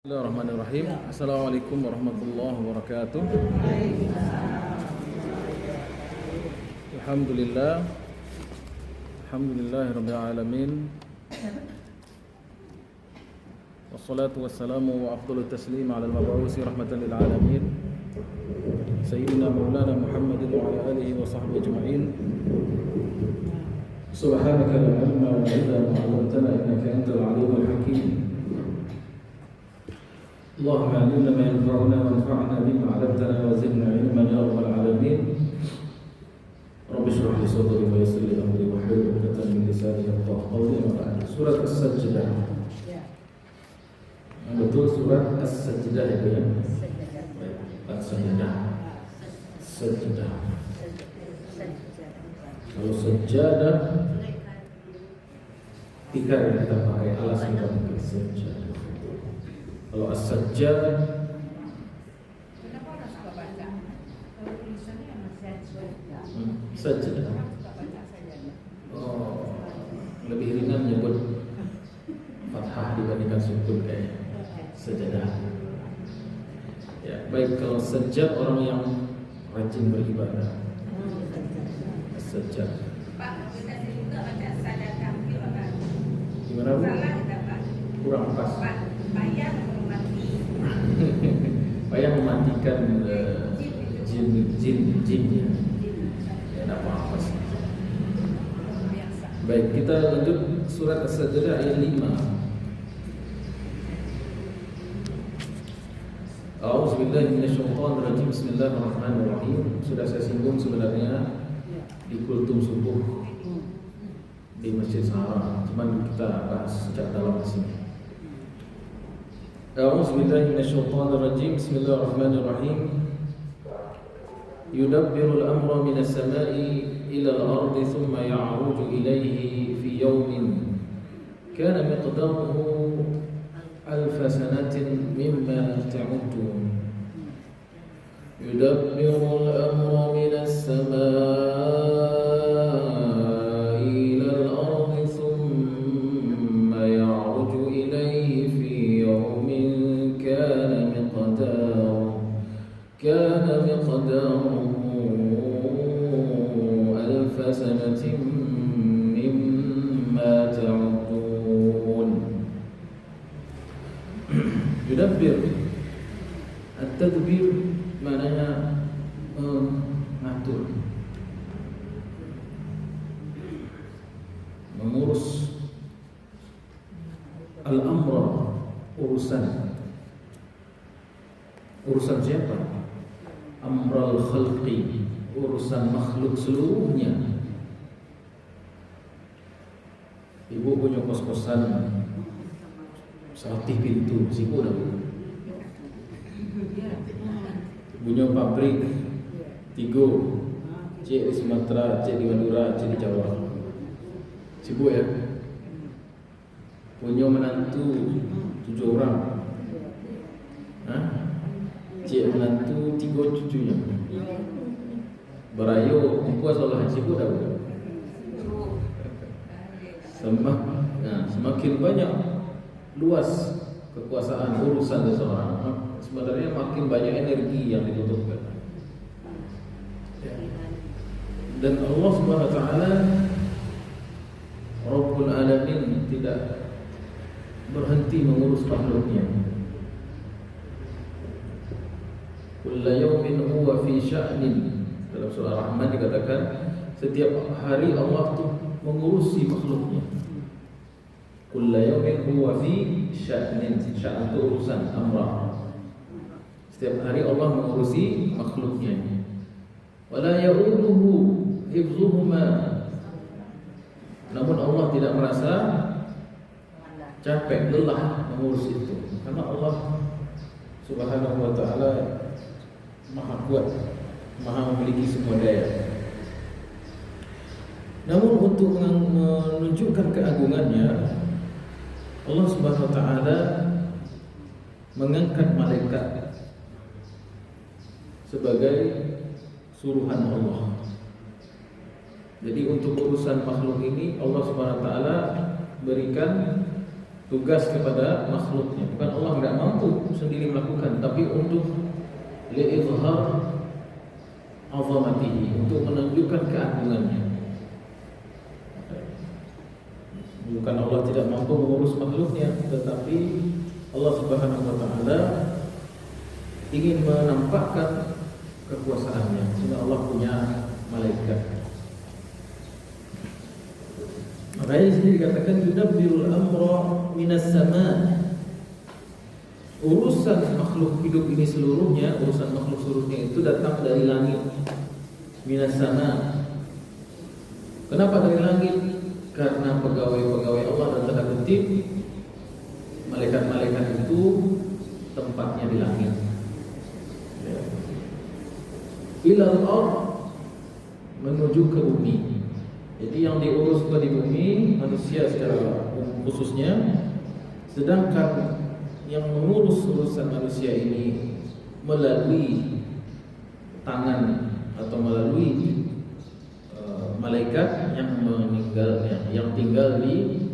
Bismillahirrahmanirrahim. Assalamualaikum warahmatullahi wabarakatuh. Alhamdulillah. Alhamdulillahirabbil alamin. Wassalatu wassalamu wa afdhalut taslim ala al-mab'uusi rahmatan lil alamin. Sayyidina Maulana Muhammadin wa ala alihi wa sahbihi ajma'in. Subhanaka la ilma lana illa ma 'allamtana innaka antal alimul hakim. اللهم علمنا ما ينفعنا وانفعنا بما علمتنا وزدنا علما يا رب العالمين. رب اشرح لي صدري ويسر لي امري واحلل عقدة من لساني يفقهوا قولي. Surat As-Sajdah. Betul, surat As-Sajdah itu ya. As-Sajdah. Sajdah. Kalau sajadah tikar yang kita pakai, alas kita pakai sajadah. Kalau as-sajjad, kenapa orang suka baca? Kalau tulisannya masih sajdah. suka baca saja. Oh, lebih ringan menyebut fathah dibandingkan sukun kayaknya. Sajadah. Ya, baik, kalau sajjad orang yang rajin beribadah. Sajjad. Pak, kita juga baca sajadah gimana? Gimana Bu? Salah enggak Pak? Kurang pas. Pak, bayar mati. Payah mematikan jin-jinnya. Ya, tidak apa-apa sih. Biasa. Baik, kita lanjut surat As-Sajdah ayat 5. A'udzubillahi minasyaitonirrajim. Bismillahirrahmanirrahim. Sudah saya singgung sebenarnya di kultum subuh di Masjid Sahara, cuman kita bahas secara dalam di sini. A'udzubillahi minasyaitonirrajim. Bismillahirrahmanirrahim. Yudabbirul amra minas sama'i ila al-ardi thumma ya'ruju ilayhi fi yawmin kana miqdaruhu alf sanatin mimma ta'udun. Yudabbirul amra minas sama'i ila al-ardi thumma ya'ruju ilayhi fi yawmin كان مقداره ألف سنة مما تعدون. يدبر. التدبير maknanya mengatur, mengurus. Al-amra, urusan. Urusan siapa? Amral khalqi, urusan makhluk seluruhnya. Ibu punya kos-kosan, Satih pintu, sibuk dah Bu. Punya pabrik, Tigo, cik di Sumatera, cik di Madura, cik di Jawa. Sibuk ya. Punya menantu 7 orang. Hah? Cik menantu 3 cucunya. Berayu, puas Allah, sibuk dah Bu. Semakin banyak luas kekuasaan urusan seseorang, sebenarnya makin banyak energi yang dibutuhkan. Dan Allah Subhanahu wa taala Rabbul Alamin tidak berhenti mengurus makhluknya. Kullu yawmin huwa fi sya'nin. Dalam surah Ar-Rahman dikatakan setiap hari Allah tuh mengurusi makhluknya. Kullu yawmin huwa fi sya'nin. Sya'an itu urusan, amra. Setiap hari Allah mengurusi makhluknya. Wala ya'uduhu hifzuhuma. Namun Allah tidak merasa capek, lelah mengurus itu, karena Allah Subhanahu wa taala Maha kuat, Maha memiliki semua daya. Namun untuk menunjukkan keagungannya, Allah Subhanahu wa taala mengangkat malaikat sebagai suruhan Allah. Jadi untuk urusan makhluk ini Allah Subhanahu wa taala berikan tugas kepada makhluknya. Bukan Allah enggak mampu, sendiri melakukan, tapi untuk li'izhar azamatihi, untuk menunjukkan keagungannya. Bukan Allah tidak mampu mengurus makhluknya, tetapi Allah Subhanahu wa taala ingin menampakkan kekuasaannya, sehingga Allah punya malaikat. Makanya di sini dikatakan yudabbirul amra minas sama'. Urusan makhluk hidup ini seluruhnya, urusan makhluk seluruhnya itu datang dari langit. Minas sama'. Kenapa dari langit? Karena pegawai-pegawai Allah dan tanda kutip malaikat-malaikat itu tempatnya di langit. Ilal ard, menuju ke bumi. Jadi yang diurus di bumi manusia secara khususnya, sedangkan yang mengurus urusan manusia ini melalui tangan atau melalui malaikat yang meninggalnya, yang tinggal di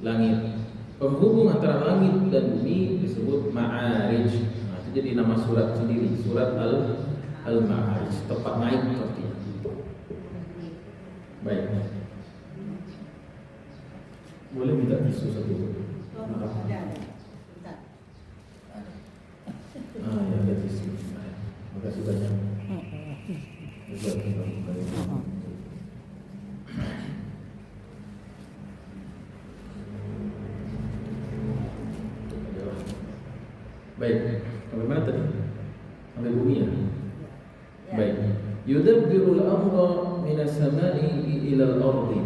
langit. Penghubung antara langit dan bumi disebut Ma'arij. Nah, itu jadi nama surat sendiri, surat Al-Ma'arij, tempat naik artinya. Baik. Boleh minta tisu satu? Maaf. Ya, ada tisu. Terima kasih banyak. Baik, sampai mana tadi? Sampai bumi ya? Baik. Yudabbirul amra minas sama'i ila al-ardi.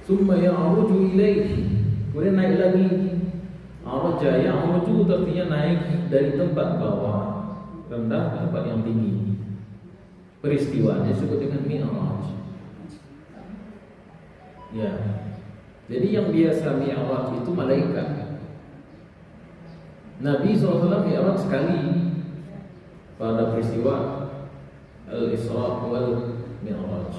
Tsumma ya'ruju ilaihi. Kemudian naik lagi. Araja ya'ruju artinya naik dari tempat bawah rendah ke tempat yang tinggi. Peristiwanya disebut dengan mi'raj. Ya. Jadi yang biasa mi'raj itu malaikat. Nabi SAW mi'raj sekali pada peristiwa Al-Isra wal Mi'raj.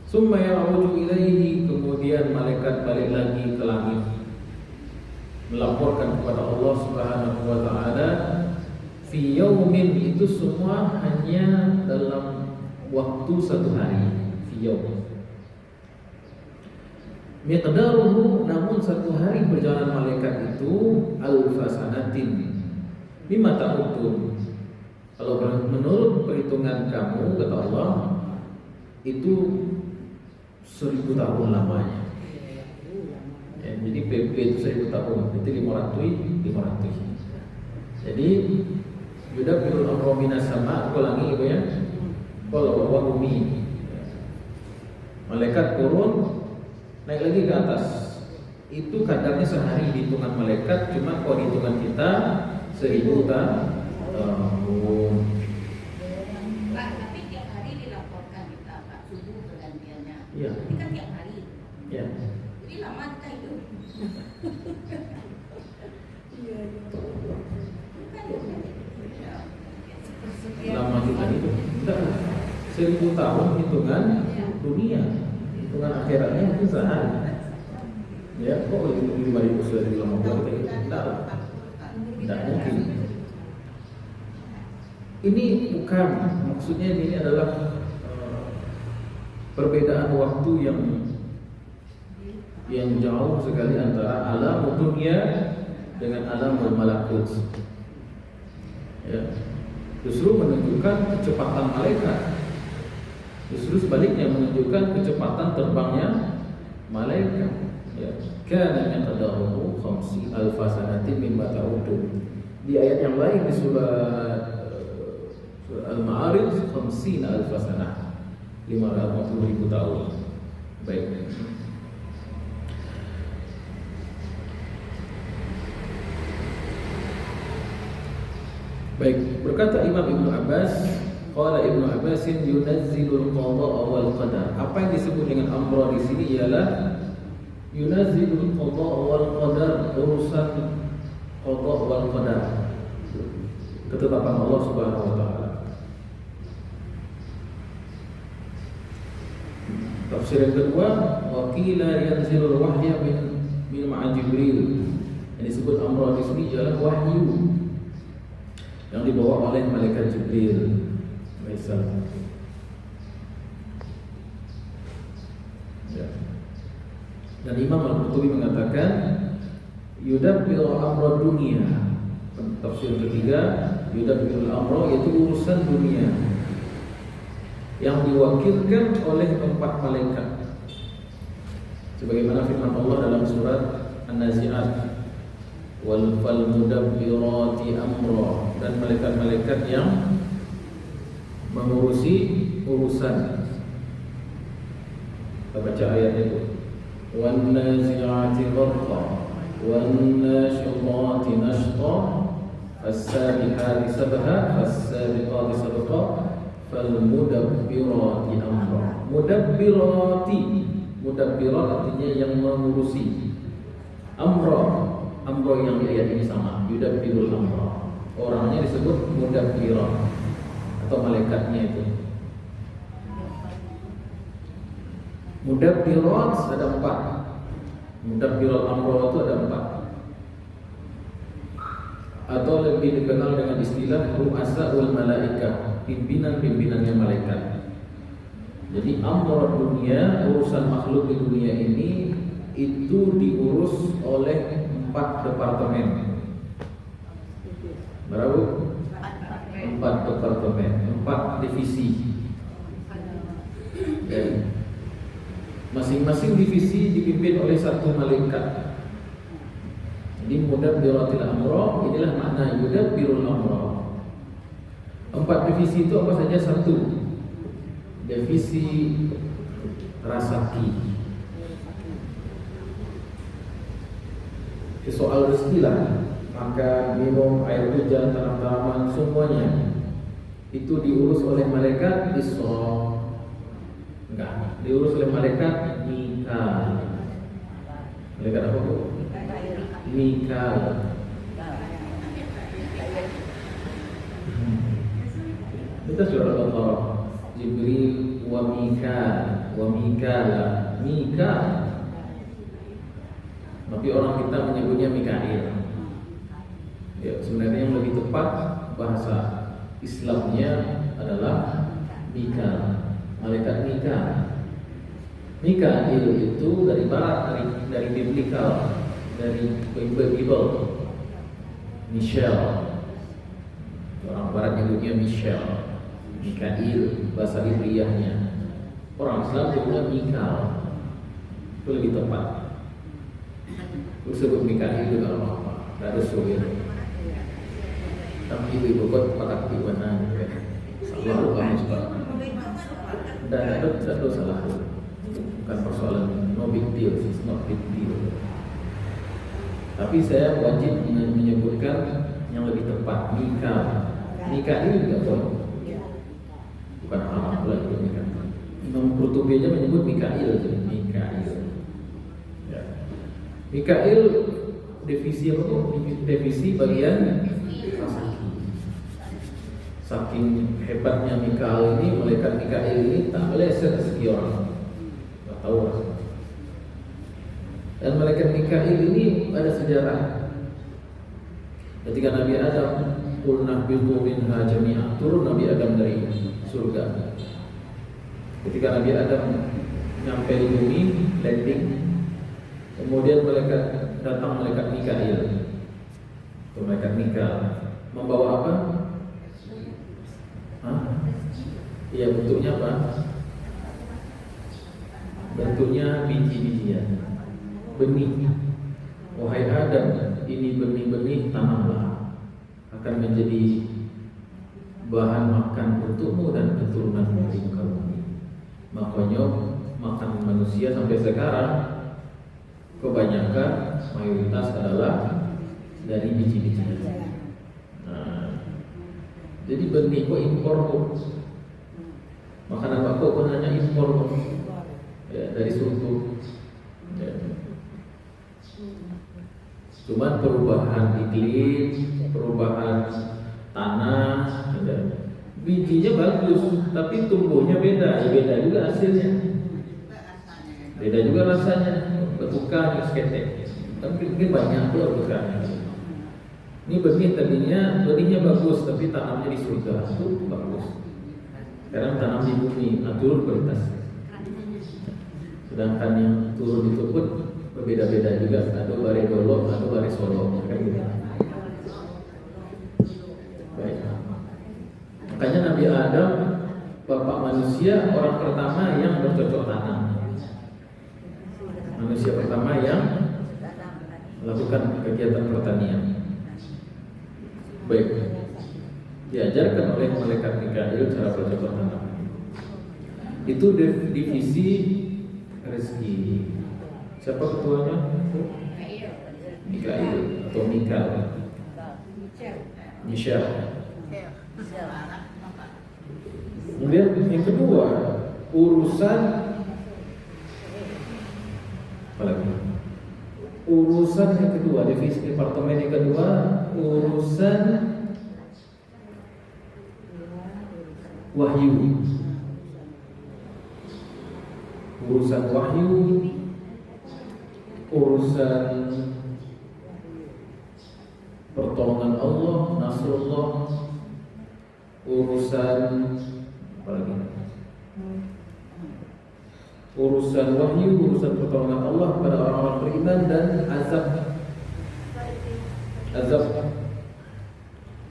Summa ya'ruju ilaihi, kemudian malaikat balik lagi ke langit melaporkan kepada Allah Subhanahu wa taala fi yaumin, itu semua hanya dalam waktu satu hari. Fi yaum miqdaruhu, namun satu hari perjalanan malaikat itu alfasanatin mimma ta'udun. Kalau menurut perhitungan kamu, kata Allah, itu 1000 tahun lamanya. Ya, jadi PP itu 1000 tahun, itu 500. Jadi yudabbirul amra minas sama', ulangi Ibu ya. Kalau bahwa bumi, malaikat turun, naik lagi ke atas. Itu kadarnya sehari di hitungan malaikat, cuma kalau hitungan kita 1000 tahun. Pak, tapi tiap hari dilaporkan kita, Pak, subuh pergantiannya. Iya. Ini kan tiap hari. Ya. Jadi lama kita hidup. Lama kita hidup. Enggak. 1000 tahun hitungan dunia. Hitungan akhiratnya itu sehari. Ya, kok 5.000 sudah lama kita hidup? Enggak lah. Tidak mungkin. Ini bukan, maksudnya ini adalah perbedaan waktu yang jauh sekali antara alam dunia dengan alam malakut. Ya. Justru menunjukkan kecepatan malaikat. Justru sebaliknya menunjukkan kecepatan terbangnya malaikat. Ya. Kana miqdaruhu 50,000 sanatin mimma ta'udun. Di ayat yang lain di surat Al-Ma'arij 50,000 sanah, 550.000 tahun. Baik. Baik, berkata Imam Ibnu Abbas, qala Ibnu Abbasin yunazzilul qada'a wal qadar. Apa yang disebut dengan amra di sini ialah yunazzilul qada'a wal qadar, urusan qada' wal qadar, ketetapan Allah Subhanahu wa taala. Tafsir yang kedua, wa qila yanzilul wahya min ma'a Jibril. Yang disebut amra di sini ialah wahyu yang dibawa oleh malaikat Jibril alaihissalam. Ya. Dan Imam Al-Qurtubi mengatakan yudabbiru amra dunia. Tafsir ketiga, yudabbiru amra yaitu urusan dunia yang diwakilkan oleh 4 malaikat. Sebagaimana firman Allah dalam surat An-Nazi'at, wal mudabbirati amra, dan malaikat-malaikat yang mengurusi urusan. Kita baca ayat itu. Wan nazi'ati gharqa wan nashitati nashta fas-sabihati sabha fas-sabiqati sabqa fal mudabbirati amra. Mudabbirat artinya yang mengurusi. Amra yang di ayat ini sama, yudabbirul amra. Orangnya disebut mudabbirat atau malaikatnya itu. Mudabbirat ada 4. Mudabbirat amra itu ada 4. Atau lebih dikenal dengan istilah ru'asaul malaikah, pimpinan-pimpinannya malaikat. Jadi amra dunia, urusan makhluk di dunia ini itu diurus oleh 4 departemen. Berapa? 4 departemen, 4 divisi. Dan masing-masing divisi dipimpin oleh 1 malaikat. Jadi mudabbiratil amra, inilah makna yudabbirul amra. 4 divisi itu apa saja? 1, divisi rasaki. Soal rezeki lah, makan, minum, air hujan, tanam-tanaman, semuanya itu diurus oleh malaikat Isra. Enggak, diurus oleh malaikat Mikail. Malaikat apa bu? Mikail. Kita surah Al-Baqarah. Jibril wa Mikail, Mikail. Tapi orang kita menyebutnya Mikail. Ya, sebenarnya yang lebih tepat bahasa Islamnya adalah Mikail, malaikat Mikail. Mikail itu dari barat, dari biblical, dari Bible. Michel. Orang barat nyebutnya Michel. Mikail bahasa Ibranianya. Orang Islam nyebutnya Mikail. Itu lebih tepat. Sebut Mikail itu kalau apa? Tidak ada sulit. Tapi ibu kot pakai ibadah. Salah kamu sebab. Dan ada salah. Bukan persoalan no big deal, it's not big deal. Tapi saya wajib menyebutkan yang lebih tepat, Mikail juga boleh. Bukan apa pula itu Mikail. Imam Qurtubi aja menyebut Mikail. Ya. Mikail divisi apa tuh? Divisi bagian rasaki. Saking hebatnya Mikail ini, malaikat Mikail ini tak meleset rezeki orang. Tak tahu rasanya. Dan malaikat Mikail ini ada sejarah. Ketika Nabi Adam qulna bitu minha jami'a, turun Nabi Adam dari surga. Ketika Nabi Adam nyampe di bumi, landing, kemudian datang malaikat Mikail. Malaikat Mikail membawa apa? Iya, bentuknya apa? Bentuknya biji-bijian, benih. Wahai Adam, ini benih-benih, tanamlah, akan menjadi bahan makan untukmu dan keturunanmu di muka bumi. Makanya makan manusia sampai sekarang kebanyakan mayoritas adalah dari biji-bijian. Jadi benih kok impor kok. Makanan bakso pun hanya impor kok. Ya, dari suku. Ya. Cuman perubahan iklim, perubahan tanah, bijinya bagus, tapi tumbuhnya beda. Ya, beda juga hasilnya. Beda juga rasanya. Bertukar, seketek. Kan mungkin banyak tuh Al-Quran. Ini benihnya bagus, tapi tanamnya di surga itu bagus. Karena tanam di bumi, turun kualitas. Sedangkan yang turun itu pun berbeda-beda juga. Ada bare dolok, ada bare solo, kan gitu. Baik. Makanya Nabi Adam, bapak manusia, orang pertama yang bercocok tanam. Manusia pertama yang melakukan kegiatan pertanian. Baik. Diajarkan oleh malaikat Mikail cara bercocok tanam. Itu divisi rezeki. Siapa ketuanya? Mikail atau Mikail? Michelle. Kemudian yang kedua, urusan apa lagi? Urusan yang kedua, divisi departemen yang kedua, urusan wahyu. Urusan wahyu, urusan pertolongan Allah, nasrullah, urusan apa lagi? Urusan wahyu, urusan pertolongan Allah kepada orang-orang beriman, dan azab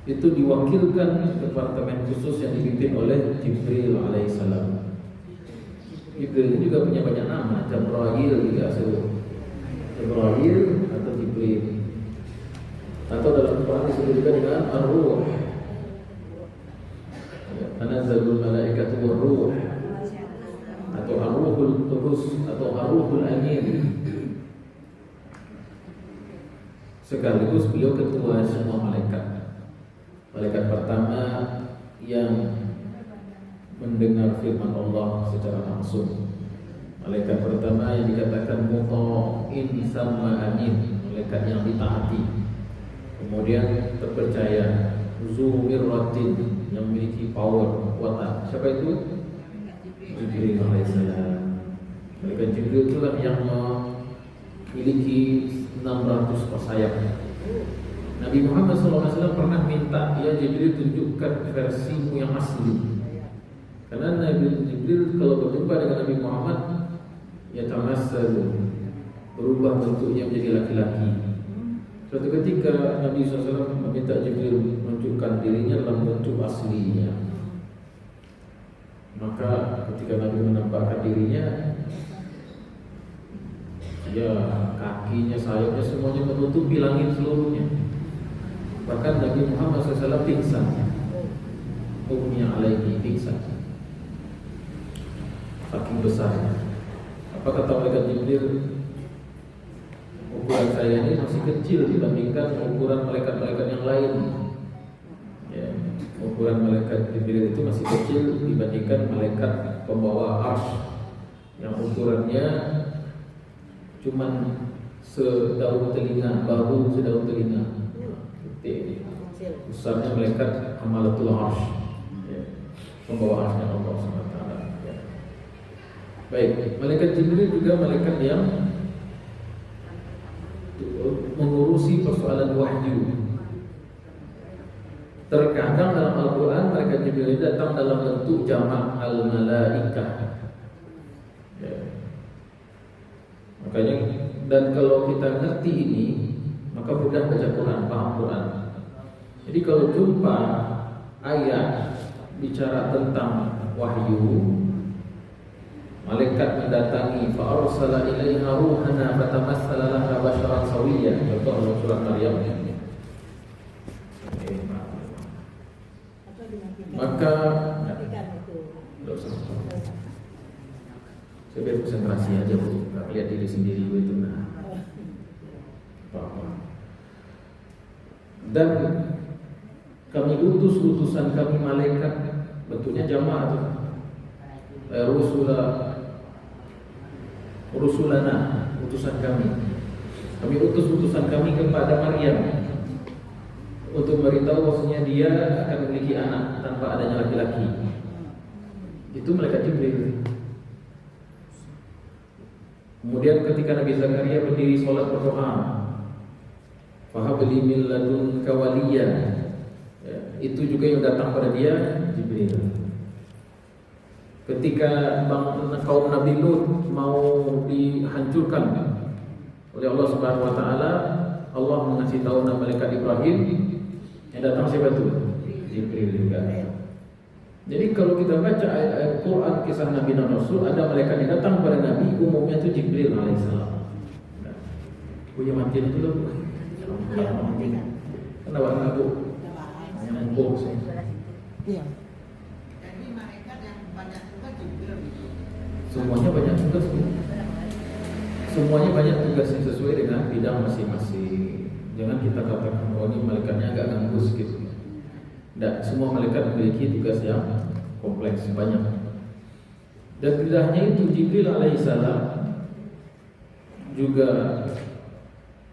itu diwakilkan departemen khusus yang dipimpin oleh Jibril alaihissalam. Jibril juga punya banyak nama, Jabrail juga Jabrail atau Jibril, atau dalam Quran disebut juga dengan Ar-Ruh. Tanazzalul malaikatu war-ruh, atau Ar-Ruhul Qudus, atau Ar-Ruhul Amin. Sekaligus beliau ketua semua malaikat. Malaikat pertama yang mendengar firman Allah secara langsung. Malaikat pertama yang dikatakan mutha'in sama amin, malaikat yang ditaati. Kemudian terpercaya, zumirratin, yang memiliki power, kekuatan. Siapa itu? Jibril alaihissalam. Malaikat Jibril itulah yang memiliki 600 sayap. Nabi Muhammad SAW pernah minta, ya Jibril tunjukkan versimu yang asli. Karena Nabi Jibril kalau berjumpa dengan Nabi Muhammad, ya tamassalu, berubah bentuknya menjadi laki-laki. Suatu ketika Nabi SAW meminta Jibril menunjukkan dirinya dalam bentuk aslinya. Maka ketika Nabi menampakkan dirinya, ya kakinya, sayapnya semuanya menutupi langit seluruhnya. Bahkan Nabi Muhammad SAW pingsan. Ummiya alaihi, pingsan. Saking besarnya. Apa kata malaikat Jibril? Ukuran saya ini masih kecil dibandingkan ukuran malaikat-malaikat yang lain. Ya, ukuran malaikat Jibril itu masih kecil dibandingkan malaikat pembawa arsy yang ukurannya cuman sedaun telinga, baru sedaun telinga. Besarnya malaikat Hamalatul Arsy, ya, pembawa arsy Allah SWT. Ya. Baik, malaikat Jibril juga malaikat yang mengurusi persoalan wahyu. Terkadang dalam Al-Quran malaikat Jibril datang dalam bentuk jamak al-malaikah. Ya. Makanya, dan kalau kita ngerti ini, maka mudah baca Quran, paham Quran. Jadi kalau jumpa ayat bicara tentang wahyu, malaikat mendatangi, fa arsala ilaiha ruhana fatamassala laha basharan sawiyyan. Contoh dalam surat Maryam. Maka saya biar konsentrasi aja Bu, nggak lihat diri sendiri itu nah. Dan kami utus utusan kami malaikat, bentuknya jamaah tuh. Rusulana, utusan kami. Kami utus utusan kami kepada Maryam untuk memberitahu bahwasanya dia akan memiliki anak tanpa adanya laki-laki. Itu malaikat Jibril. Kemudian ketika Nabi Zakaria berdiri sholat berdoa, fahabli min ladunka waliya. Ya, itu juga yang datang pada dia Jibril. Ketika kaum Nabi Lut mau dihancurkan oleh Allah Subhanahu wa taala, Allah mengasih tahu nama malaikat Ibrahim, yang datang siapa itu? Jibril juga. Jadi kalau kita baca ayat-ayat Quran kisah Nabi dan Rasul, ada malaikat yang datang kepada Nabi, umumnya itu Jibril alaihissalam. Punya mati itu loh. Kenapa aku? Yang empuk sih. Iya. Jadi malaikat yang banyak tugas Jibril. Semuanya banyak tugas. Semuanya banyak tugas yang sesuai dengan bidang masing-masing. Jangan kita katakan bahwa ini malaikatnya agak ganggu sedikit. Tidak, semua malaikat memiliki tugas yang kompleks banyak. Dan tidak hanya itu, Jibril alaihissalam juga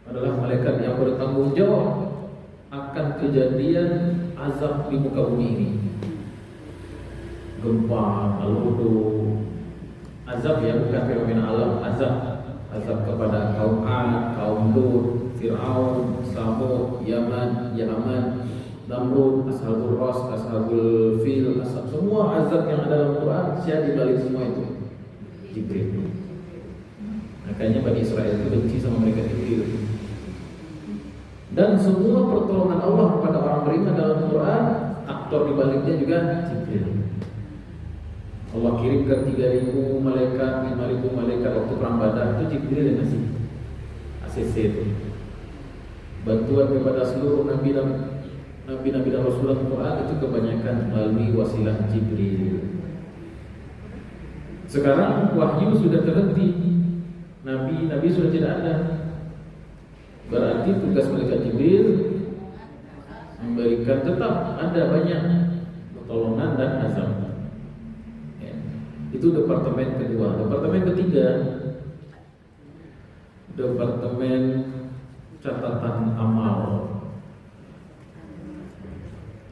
adalah malaikat yang bertanggung jawab akan kejadian azab di muka bumi ini. Gempa, lodo, azab ya, bukan fenomena alam, azab kepada kaum Ad, kaum Lut, Fir'aun, Samud, Yaman, Namrud, Ashabul Ras, Ashabul Fil, semua azab yang ada dalam Quran, siapa di balik semua itu? Jibril. Makanya Bani Israel itu benci sama mereka Jibril. Dan semua pertolongan Allah kepada orang beriman dalam Quran, aktor di baliknya juga Jibril. Allah kirimkan 3.000 malaikat, 5.000 malaikat waktu perang Badar, itu Jibril yang ngasih ACC itu. Bantuan kepada seluruh nabi dan Rasul Al-Quran itu kebanyakan melalui wasilah Jibril. Sekarang wahyu sudah terhenti, nabi sudah tidak ada. Berarti tugas malaikat Jibril memberikan, tetap ada banyak pertolongan dan azab. Ya. Itu departemen kedua. Departemen ketiga, departemen catatan amal,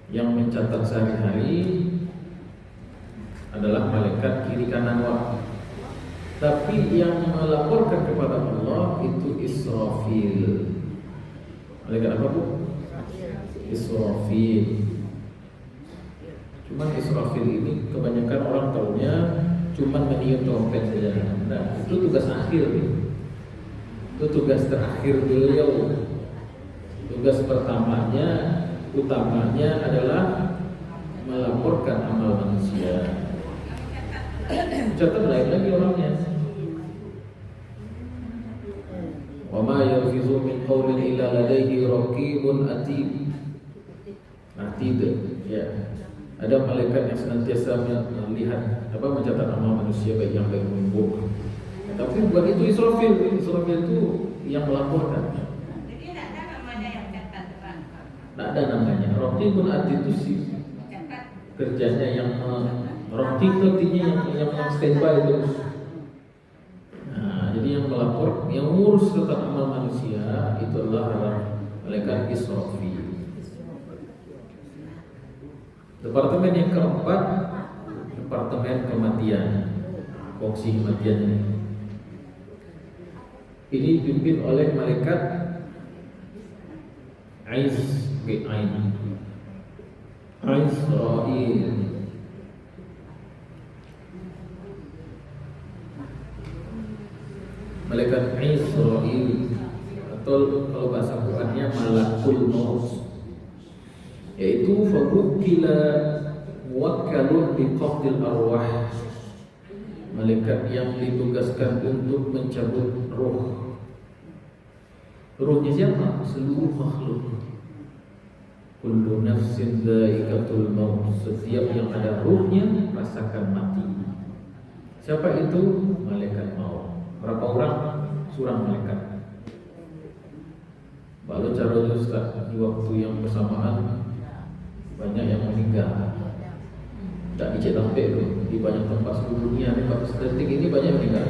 yang mencatat sehari-hari adalah malaikat kiri kanan wah. Tapi yang melaporkan kepada Allah itu Israfil. Malaikat apa bu? Israfil. Cuman Israfil ini kebanyakan orang tahunya cuman meniup trompet saja. Nah, itu tugas akhir. Itu tugas terakhir beliau. Tugas utamanya adalah melaporkan amal manusia. Catat lain lagi orangnya. Wa ma yalfizu min qawlin illa ladaihi raqibun atid. Ya. Ada malaikat yang senantiasa melihat mencatat amal manusia baik yang baik maupun buruk. Tapi bukan itu Israfil. Israfil itu yang melaporkan. Jadi tidak ada namanya yang catat depan. Tidak ada namanya. Raqibun atid itu sih kerjanya yang raqib itu artinya yang standby terus. Nah, jadi yang melapor, yang mengurus tentang amal manusia itu adalah malaikat Israfil. Departemen yang keempat, departemen kematian, fungsi kematian ini dipimpin oleh malaikat Israil. Malaikat Israil, atau kalau bahasa Qurannya Malakul Maut, yaitu fawukkila muwakkalun biqabdil arwah, malaikat yang ditugaskan untuk mencabut roh. Rohnya siapa? Seluruh makhluk. Kullu nafsin dha'iqatul maut, setiap yang ada rohnya rasakan mati. Siapa itu? Malaikat maut. Berapa orang? Surang malaikat. Lalu cara Ustaz, di waktu yang bersamaan banyak yang meninggal. Tak dicetak sampai tu di banyak tempat seluruh dunia ni, statistik ini banyak yang meninggal.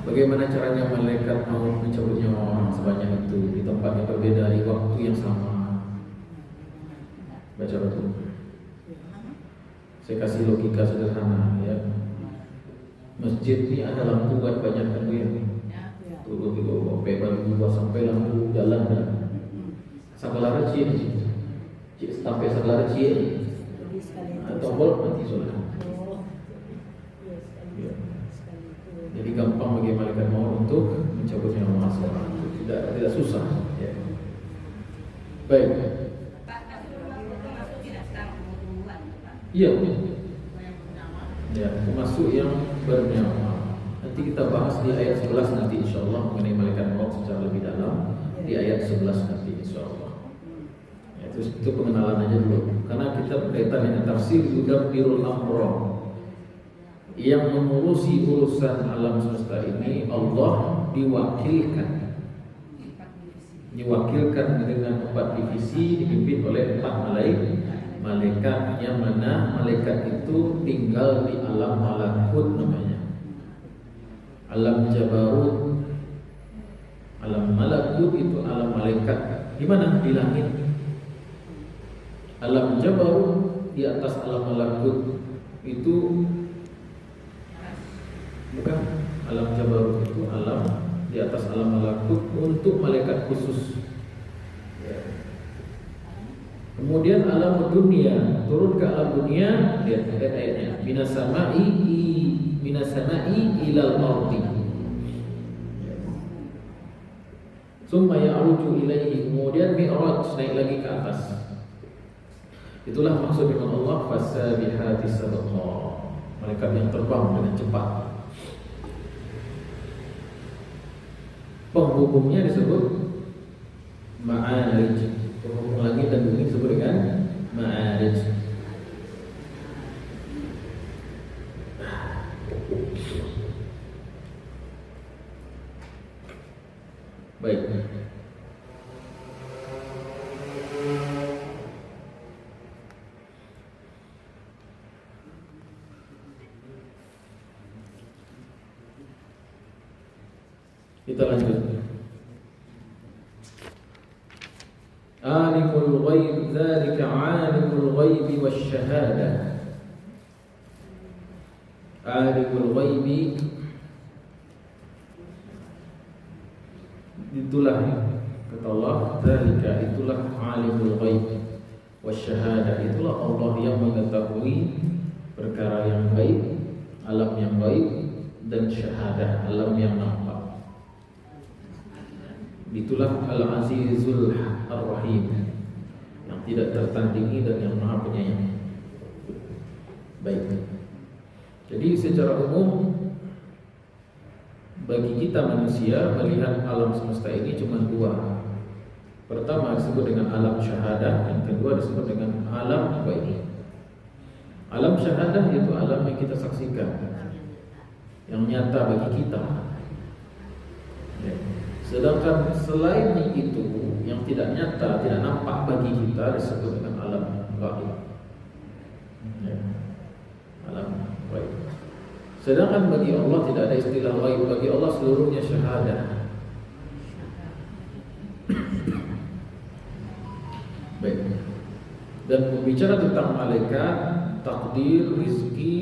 Bagaimana caranya malaikat mau mencabut nyawa orang sebanyak itu di tempat yang berbeda di waktu yang sama? Baca betul. Saya kasih logika sederhana ya. Masjid ni ada lampu kan banyak kan ya. Turun baru buat sampai lampu jalan dah. Saklar cik sampai saklar cik. Tombol mati sudah. Ya. Jadi gampang bagi malaikat maut untuk mencabut nyawa seorang. Tidak susah. Ya. Baik. Pak, masuk tidak sekarang duluan, Pak. Iya. Ya, termasuk yang bernyawa. Nanti kita bahas di ayat 11 nanti insyaallah mengenai malaikat maut secara lebih dalam di ayat 11 nanti insyaallah. Ya, itu pengenalan aja dulu. Karena kita berkaitan dengan tafsir yudabbirul amra. Yang mengurusi urusan alam semesta ini Allah diwakilkan dengan 4 divisi dipimpin oleh 4 malaikat yang mana malaikat itu tinggal di alam malakut namanya. Alam jabarut, alam malakut itu alam malaikat. Di mana? Di langit. Alam jabarut di atas alam malakut itu bukan alam jabarut itu alam di atas alam malakut untuk malaikat khusus. Kemudian alam dunia, turun ke alam dunia, lihat ayatnya. Minasama'i ilal ardi. Summa ya'ruju ilaihi, kemudian mi'raj, naik lagi ke atas. Itulah maksud firman Allah fasabihati sabqa. Malaikat yang terbang dengan cepat. Penghubungnya disebut ma'arij. Penghubung langit dan bumi disebut dengan ma'arij. Baik. Kita lanjut. Alimul ghaib, dzalika alimul ghaibi wasyahadah. Alimul ghaibi itulah kata Allah, dzalika itulah alimul ghaib wasyahadah, itulah Allah yang mengetahui perkara yang gaib, alam yang gaib, dan syahadah, alam yang nampak. Itulah Al-Azizul Ar-Rahim, yang tidak tertandingi dan yang Maha Penyayang. Baik. Jadi secara umum bagi kita manusia melihat alam semesta ini cuma 2. Pertama disebut dengan alam syahadah, yang kedua disebut dengan alam gaib. Alam syahadah itu alam yang kita saksikan, yang nyata bagi kita. Ya. Sedangkan selain itu yang tidak nyata, tidak nampak bagi kita disebut dengan alam gaib. Ya. Alam gaib. Sedangkan bagi Allah tidak ada istilah gaib, bagi Allah seluruhnya syahadah. Baik. Dan berbicara tentang malaikat, takdir, rizki,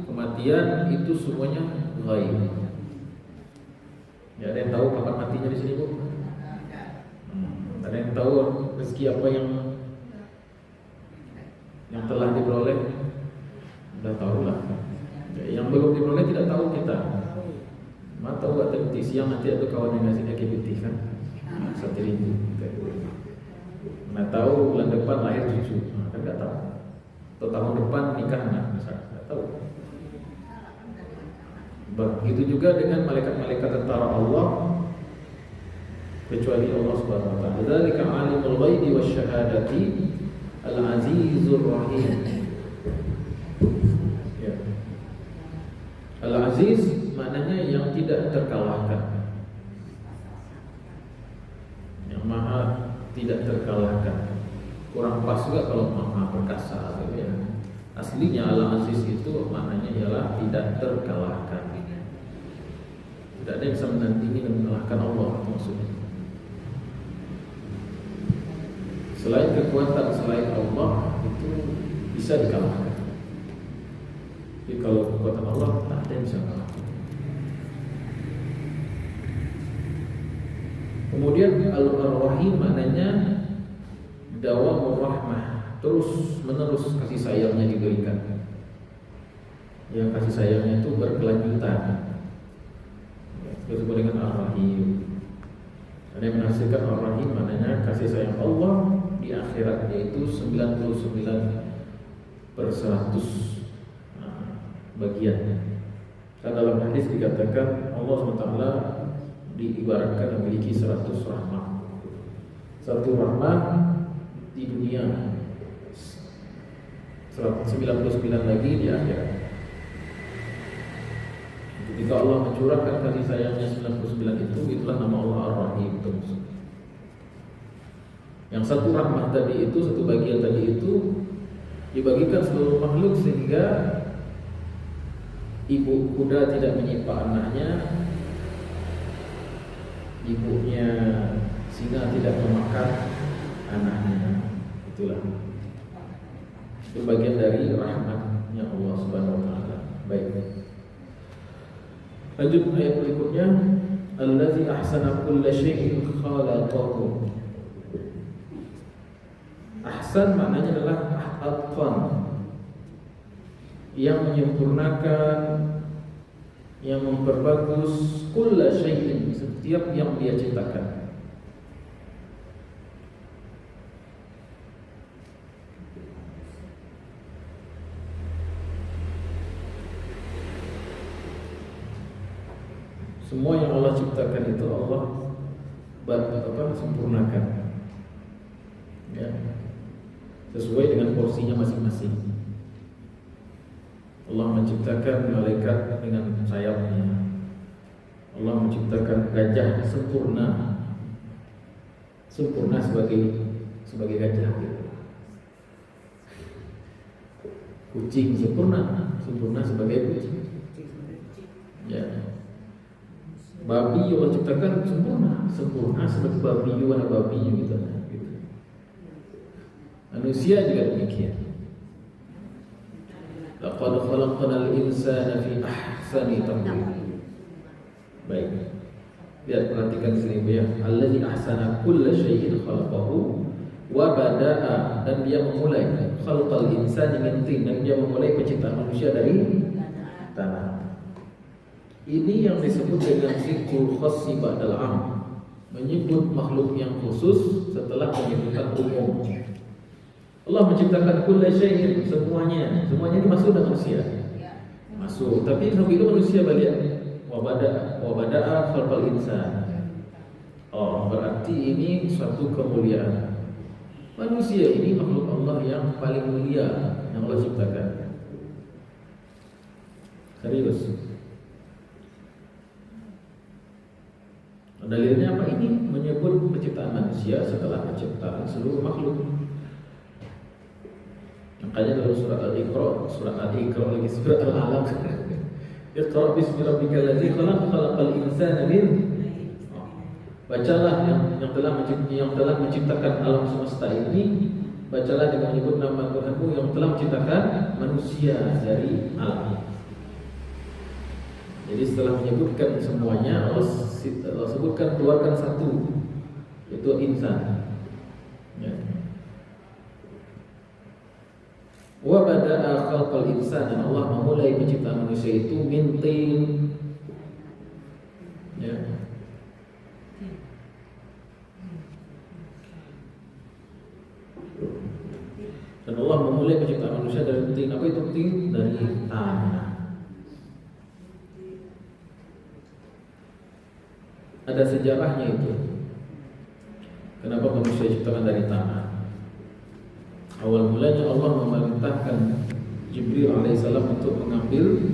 kematian itu semuanya gaib. Ya, ada yang tahu kapan matinya di sini, Bu? Ada yang tahu rezeki apa yang telah diperoleh? Sudah tahu lah. Ya, yang belum diperoleh tidak tahu kita. Mata buat terbiti siang nanti ada kawan yang ngasih aktiviti kan? Satu itu. Mana tahu bulan depan lahir cucu, kan nggak tahu. Atau tahun depan nikah anak, misalnya nggak tahu. Begitu juga dengan malaikat-malaikat tentara Allah, kecuali Allah Subhanahu wa taala. Dzalika alimul ghaibi wasyahadati al-azizur rahim. Ya. Al-aziz maknanya yang tidak terkalahkan, yang maha tidak terkalahkan. Kurang pas juga kalau maha perkasa, gitu ya. Aslinya al-aziz itu maknanya ialah tidak terkalahkan. Tidak ada yang bisa menandingi dan mengalahkan Allah, maksudnya. Selain kekuatan selain Allah itu bisa dikalahkan. Jadi kalau kekuatan Allah tak ada yang bisa mengalahkan. Kemudian Ar-Rahim maknanya dawamur rahmah, terus menerus kasih sayangnya diberikan. Yang kasih sayangnya itu berkelanjutan. Disebut dengan Ar-Rahim. Dan yang menafsirkan Ar-Rahim maknanya kasih sayang Allah di akhirat, yaitu 99/100 bagian. Karena dalam hadis dikatakan Allah SWT diibaratkan memiliki 100 rahmat. Satu rahmat di dunia, 99 lagi di akhirat. Ketika Allah mencurahkan kasih sayangnya 99 itu, itulah nama Allah Ar-Rahim itu. Yang satu rahmat tadi itu, satu bagian tadi itu dibagikan seluruh makhluk sehingga ibu kuda tidak menyimpan anaknya, ibunya singa tidak memakan anaknya. Itulah itu bagian dari rahmatnya Allah Subhanahu wa taala. Baik. Lanjut ayat berikutnya, allazi ahsana kulla syai'in khalaqahu. Ahsan maknanya adalah atqan, yang menyempurnakan, yang memperbagus kulla syai'in, setiap yang Dia ciptakan. Semua yang Allah ciptakan itu Allah sempurnakan, ya, sesuai dengan porsinya masing-masing. Allah menciptakan malaikat dengan sayapnya. Allah menciptakan gajah sempurna sebagai gajah. Kucing sempurna sebagai kucing. Ya. Babi Allah ciptakan sempurna seperti babi, warna babi gitu. Manusia juga demikian. Laqad khalaqnal insana fi ahsani taqwim. Baik. Lihat, perhatikan di sini ya. Allazi ahsana kulla syai'in khalaqahu wa bada'a, dan Dia memulai khalqal insani min tin, dan Dia memulai penciptaan manusia dari tanah. Ini yang disebut dengan zikrul khassi ba'dal 'am, menyebut makhluk yang khusus setelah menyebutkan umum. Allah menciptakan kulla syai'in, semuanya ini masuk dalam manusia. Masuk, tapi sampai itu manusia balik wa bada'a khalqal insan. Oh, berarti ini suatu kemuliaan. Manusia ini makhluk Allah yang paling mulia yang Allah ciptakan. Serius. Dalilnya apa ini? Menyebut penciptaan manusia setelah penciptaan seluruh makhluk. Makanya dalam surah Al-Iqra, lagi surah Al-Alaq. Iqra bismi rabbikal ladzi khalaq, khalaqal insana min. Bacalah yang telah menciptakan alam semesta ini. Bacalah dengan menyebut nama Tuhanmu yang telah menciptakan manusia dari alam. Jadi setelah menyebutkan semuanya, Allah sebutkan, keluarkan satu, yaitu insan. Ya. Wa bada'a khalqal insan, dan Allah memulai penciptaan manusia itu min tin. Ya. Dan Allah memulai penciptaan manusia dari tin. Apa itu tin? Dari tanah. Ada sejarahnya itu. Kenapa manusia diciptakan dari tanah? Awal mulanya Allah memerintahkan Jibril alaihissalam untuk mengambil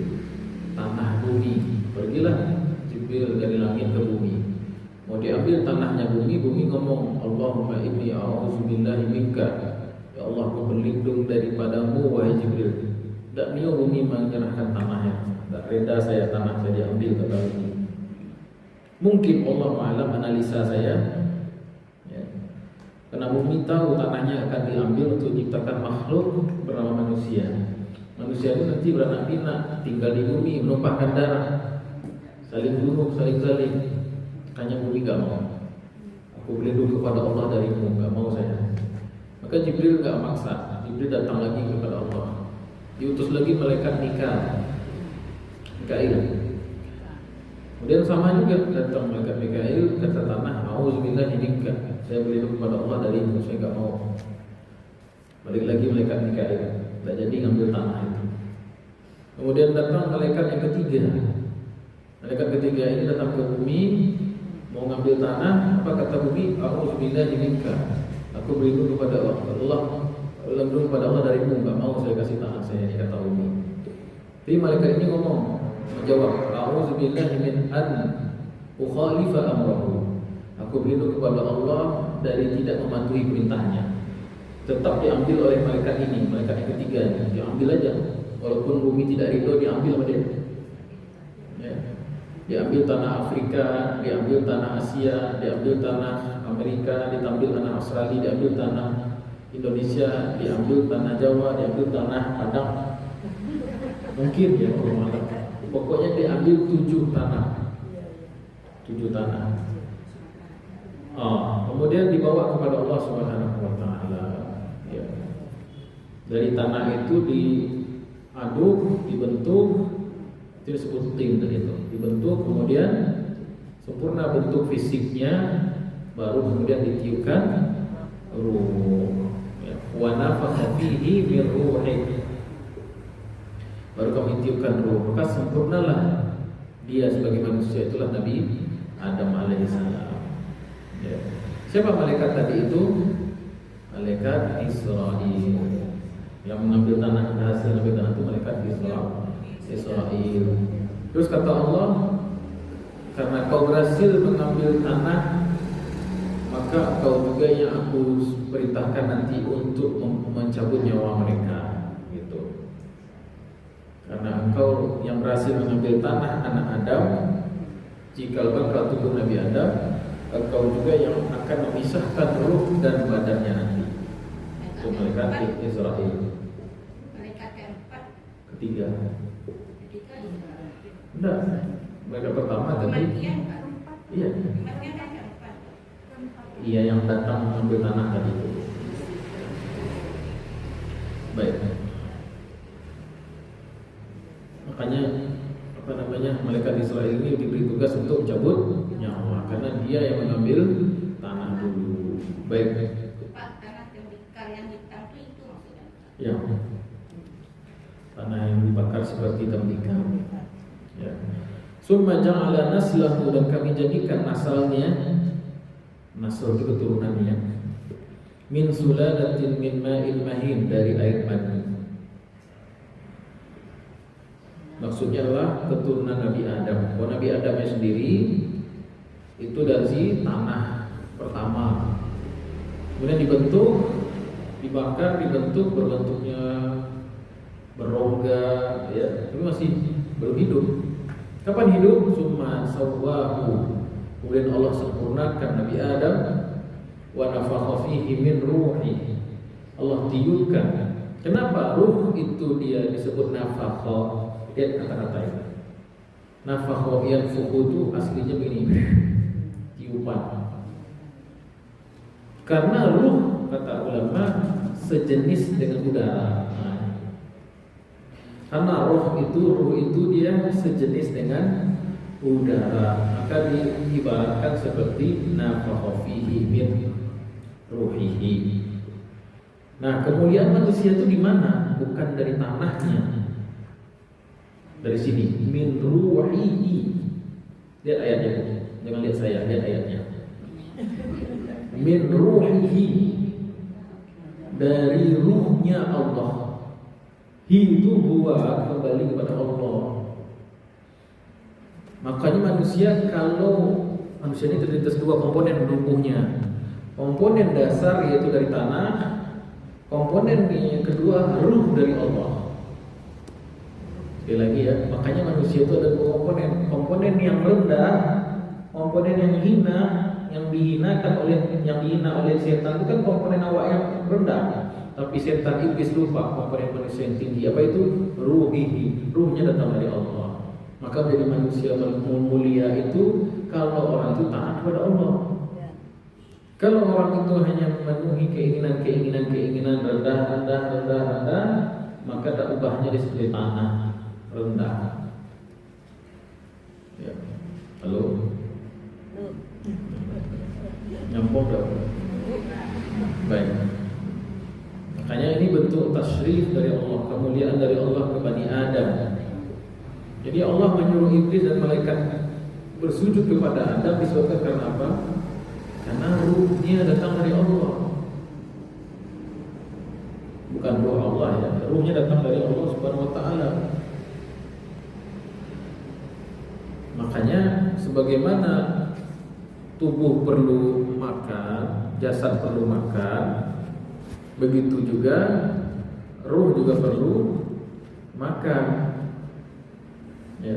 tanah bumi. Pergilah Jibril dari langit ke bumi. Mau diambil tanahnya bumi ngomong, Allahumma inni a'udzubillahi minka. Ya Allah, aku berlindung daripadamu wahai Jibril. Tak niu bumi menyerahkan tanahnya. Tak reda saya tanah saya diambil kata bumi. Mungkin Allah Ta'ala analisa saya, ya, karena bumi tahu tanahnya akan diambil untuk menciptakan makhluk bernama manusia. Manusia itu nanti beranak pinak, tinggal di bumi, menumpahkan darah, saling bunuh, saling zalim. Hanya bumi gak mau. Aku berlindung kepada Allah darimu, nggak mau saya. Maka Jibril nggak maksa. Jibril datang lagi kepada Allah. Diutus lagi malaikat Mikail. Kemudian sama juga datang malaikat Mikail, kata tanah, auzubillah minka. Saya berlindung kepada Allah darimu, saya nggak mau. Balik lagi malaikat Mikail, tidak jadi ngambil tanah itu. Kemudian datang malaikat yang ketiga. Malaikat ketiga ini datang ke bumi, mau ngambil tanah. Apa kata bumi? Auzubillah minka. Aku berlindung kepada Allah, berlindung kepada Allah darimu, nggak mau saya kasih tanah saya, ini kata bumi. Tapi malaikat ini ngomong, menjawab, auzubillah min an ukhalifa amrahu. Aku berlindung kepada Allah dari tidak mematuhi perintahnya. Tetap diambil oleh malaikat ini, malaikat yang ketiga, diambil aja. Walaupun bumi tidak ridho, diambil sama dia. Ya. Diambil tanah Afrika, diambil tanah Asia, diambil tanah Amerika, diambil tanah Australia, diambil tanah Indonesia, diambil tanah Jawa, diambil tanah Padang. Mungkin ya Allah. Pokoknya diambil 7 tanah. 7 tanah. Kemudian dibawa kepada Allah Subhanahu wa taala. Ya. Dari tanah itu diaduk, dibentuk, itu disebut tin tadi itu. Dibentuk, kemudian sempurna bentuk fisiknya, baru kemudian ditiupkan ruh. Ya. Wa nafakha fihi min ruhi. Baru kami tiupkan ruh, maka sempurnalah dia sebagai manusia. Itulah Nabi Adam alaihissalam. Ya. Siapa malaikat tadi itu? Malaikat Israel yang mengambil tanah, hasil mengambil tanah itu malaikat Israel. Terus kata Allah, karena kau berhasil mengambil tanah, maka kau juga yang aku perintahkan nanti untuk mencabut nyawa mereka. Karena engkau yang berhasil mengambil tanah anak Adam, jika bakal tubuh Nabi Adam, engkau juga yang akan memisahkan ruh dan badannya nanti. Itu malaikat Israel. Malaikat keempat. Ketiga. Ketiga. Enggak. Malaikat pertama tadi. Iya. Iya, yang datang mengambil tanah tadi itu. Baik. Makanya malaikat Israel ini diberi tugas untuk mencabut nyawa karena dia yang mengambil tanah dulu. Baik. Pak, tanah yang dibakar yang hitam itu maksudnya. Ya. Tanah yang dibakar seperti tembikar. Ya. Summa ja'ala naslahu, dan kami jadikan nasalnya, nasl itu keturunannya, min sulalatin min ma'in mahin, dari air mani. Maksudnya adalah keturunan Nabi Adam. Kalau Nabi Adamnya sendiri itu dari tanah pertama, kemudian dibentuk, dibakar, dibentuk berbentuknya berongga, ya, tapi masih belum hidup. Kapan hidup? Summa sawwahu, kemudian Allah sempurnakan Nabi Adam, wa nafakha fihi min ruhi, Allah tiupkan. Kenapa ruh itu dia disebut nafakha? Lihat kata-kata ini. Nafakha yanfukhu itu aslinya begini, tiupan. Karena ruh, kata ulama, sejenis dengan udara. Karena ruh itu dia sejenis dengan udara, maka diibaratkan seperti nafakha fihi min ruhihi. Nah, kemuliaan manusia itu di mana? Bukan dari tanahnya. Dari sini, min ruhihi. Lihat ayatnya, jangan lihat saya, lihat ayatnya. Min ruhihi, dari ruhnya Allah. Hi itu huwa, kembali kepada Allah. Makanya manusia, kalau manusia ini terdiri atas 2 komponen tubuhnya. Komponen dasar yaitu dari tanah, komponen yang kedua ruh dari Allah. Sekali lagi ya, makanya manusia itu ada 2 komponen. Komponen yang rendah, komponen yang hina, yang dihina oleh setan itu kan komponen awak yang rendah. Tapi setan iblis lupa komponen manusia yang tinggi. Apa itu? Ruhihi, ruhnya datang dari Allah. Maka menjadi manusia mulia itu kalau orang itu taat kepada Allah. Kalau orang itu hanya memenuhi keinginan rendah, maka tak ubahnya dia seperti tanah rendah. Ya. Halo? Nyambung tak? Baik. Makanya ini bentuk tasyrif dari Allah, kemuliaan dari Allah ke Bani Adam. Jadi Allah menyuruh iblis dan malaikat bersujud kepada Adam disebabkan karena apa? Karena ruhnya datang dari Allah. Bukan ruh Allah ya, ruhnya datang dari Allah Subhanahu wa taala. Makanya sebagaimana tubuh perlu makan, jasad perlu makan, begitu juga ruh juga perlu makan. Ya.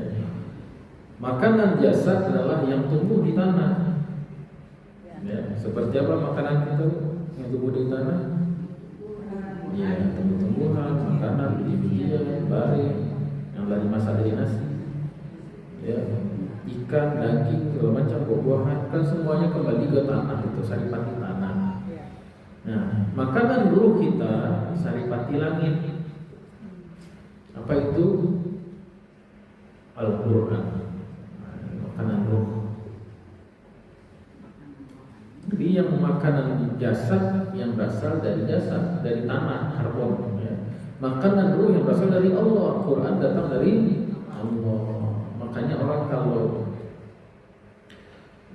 Makanan jasad adalah yang tumbuh di tanah. Ya, seperti apa makanan kita yang tumbuh di tanah? Ya, tumbuh-tumbuhan, makanan, biji-bijian, barang yang lagi masak dari nasi. Ya, ikan, daging, segala macam buah-buahan, kan semuanya kembali ke tanah, itu saripati tanah. Nah, makanan ruh kita saripati langit. Apa itu? Al-Quran. Makanan ruh. Jadi yang makanan jasad yang berasal dari jasad, dari tanah, karbon ya. Makanan ruh yang berasal dari Allah. Quran datang dari Allah. Makanya orang kalau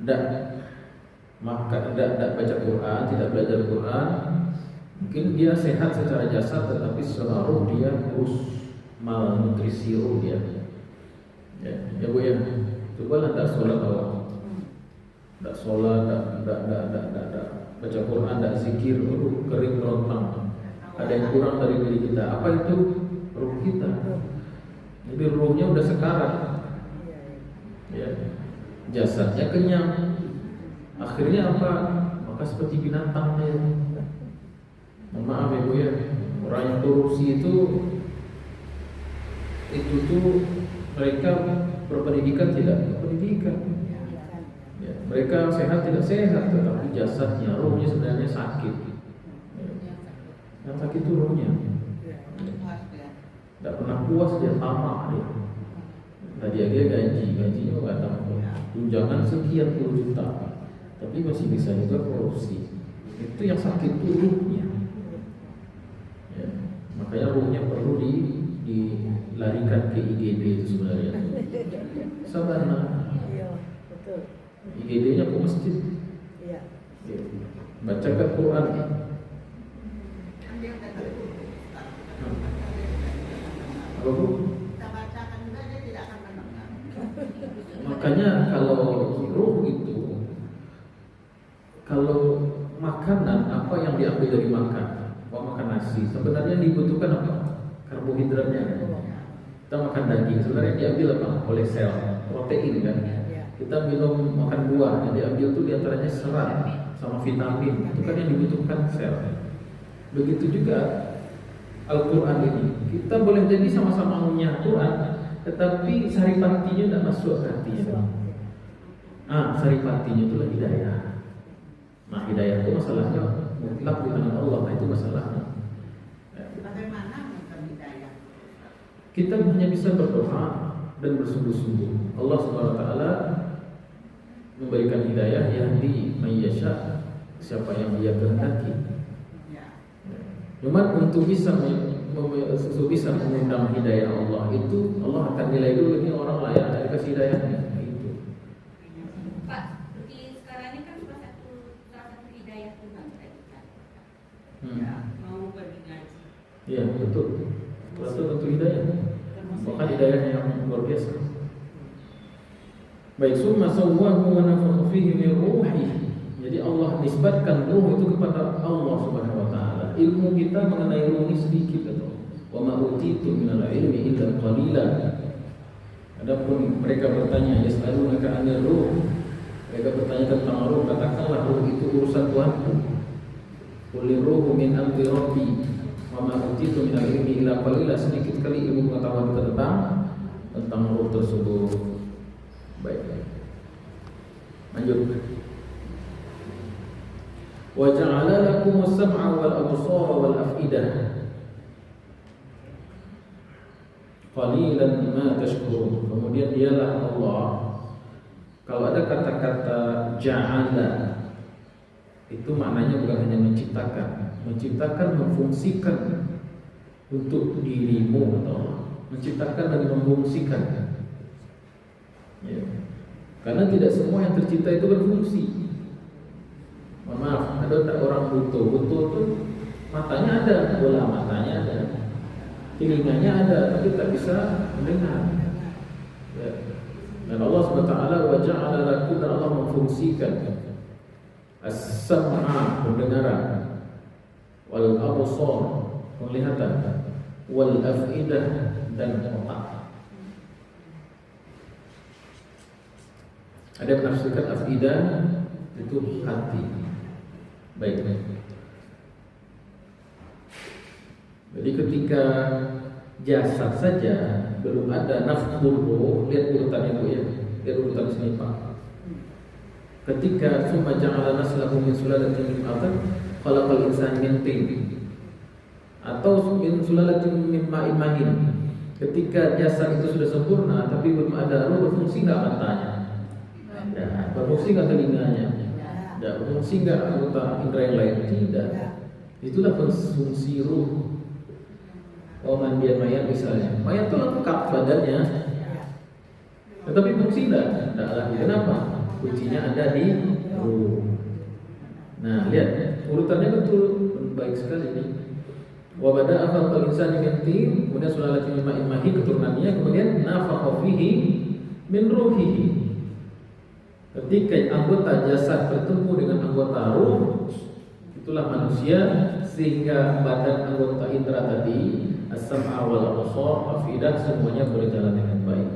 tidak baca Quran, tidak belajar Quran, mungkin dia sehat secara jasad, tetapi secara ruh dia harus malnutrisi ruh dia. Ya Bu ya, cobalah tak sholat awal. Tak sholat, tak baca Quran, tak zikir, kering merontang. Ada yang kurang dari diri kita. Apa itu? Ruh kita. Jadi ruhnya udah sekarat. Ya. Jasadnya kenyang. Akhirnya apa? Maka seperti binatang ya. Mohon maaf ya Bu ya. Orang yang korupsi itu tuh mereka berpendidikan tidak? Berpendidikan. Ya, mereka sehat tidak sehat, tetapi jasadnya, ruhnya sebenarnya sakit. Ya. Yang sakit itu ruhnya. Tidak pernah puas dia, tamak dia. Tadi dia gajinya nggak tahu. Tunjangan sekian puluh juta, tapi masih bisa juga korupsi. Itu yang sakit itu ruhnya. Ya. Makanya ruhnya perlu dilarikan ke IGD itu sebenarnya. Sabana. IGD-nya ke masjid. Iya. Bacakan Quran. Apa Bu? Kita bacakan juga dia tidak akan mendengar. Makanya kalau ruh itu, kalau makanan apa yang diambil dari makan, makan nasi, sebenarnya dibutuhkan apa? Karbohidratnya. Kita makan daging, sebenarnya diambil apa? Oleh sel, protein kan. Kita minum makan buah, yang diambil itu diantaranya serat sama vitamin, itu kan yang dibutuhkan sel. Begitu juga Al-Quran ini, kita boleh jadi sama-sama punya Quran, tetapi saripatinya tidak masuk ke hati. Saripatinya itulah hidayah. Nah, hidayah itu masalahnya mutlak di tangan Allah, itu masalahnya. Bagaimana bukan hidayah? Kita hanya bisa berdoa dan bersungguh-sungguh. Allah Subhanahu wa taala memberikan hidayah yahdi may yasha, siapa yang dia kehendaki. Cuma untuk bisa mengundang hidayah Allah itu, Allah akan nilai dulu ini orang layak dari kasih hidayahnya. Itu. Pak, di sekarang ini kan salah satu hidayah Tuhan kita. Ya, mau pergi ngaji. Iya betul. Itu tentu hidayah. Bahkan hidayah yang luar biasa. Baik, summa sawwahu wa nafakha fihi min ruhihi. Jadi Allah nisbatkan ruh itu kepada Allah Subhanahu wa taala. Ilmu kita mengenai ruh ini sedikit atau wa ma utitu minal ilmi illa qalila. Adapun mereka bertanya yas'alunaka 'anil ruh. Mereka bertanya tentang ruh, katakanlah ruh itu urusan Tuhanku. Qul ruhu min amri rabbi wa ma utitu minal ilmi illa qalila. Sedikit kali ilmu pengetahuan kita tentang ruh tersebut. Baik. Lanjut. Wa ja'ala lakumus sam'a wal absara wal af'idah qalilan ma tashkurun. Kemudian dialah Allah. Kalau ada kata-kata ja'ala, itu maknanya bukan hanya menciptakan, memfungsikan untuk dirimu atau menciptakan dan memfungsikan. Ya. Karena tidak semua yang tercipta itu berfungsi. Maaf, ada orang butuh itu matanya ada, bola matanya ada, telinganya ada, tapi tak bisa mendengar. Ya. Dan Allah SWT wa ja'ala lakum, dan Allah memfungsikan as-sam'a, pendengaran, wal absar, penglihatan, wal af'idah, dan otak. Ada yang menafsirkan af'idah itu hati. Baik. Jadi ketika jasad saja belum ada nafkhul ruh, lihat urutannya Bu ya. Lihat urutan sini Pak. Ketika summa ja'ala naslahu min sulalatin min ma'in khalaqal insana min tin, atau min sulalatin min ma'in mahin. Ketika jasad itu sudah sempurna tapi belum ada ruh, berfungsi enggak matanya? Ya, berfungsi enggak telinganya? Ya, berfungsi enggak anggota indera yang lain? Tidak. Itulah fungsi ruh. Mandian mayat misalnya, mayat itu lengkap badannya, tetapi fungsi tidak lagi. Kenapa? Kuncinya ada di ruh. Nah, lihat urutannya betul, baik sekali ini. Wa bada'a khalqal insani min tin, kemudian sulalatin min ma'in mahin keturunannya, kemudian nafakha fihi min ruhihi. Ketika anggota jasad bertemu dengan anggota ruh, itulah manusia, sehingga badan anggota indera tadi as-sam'a wal absar, afidah, semuanya berjalan dengan baik.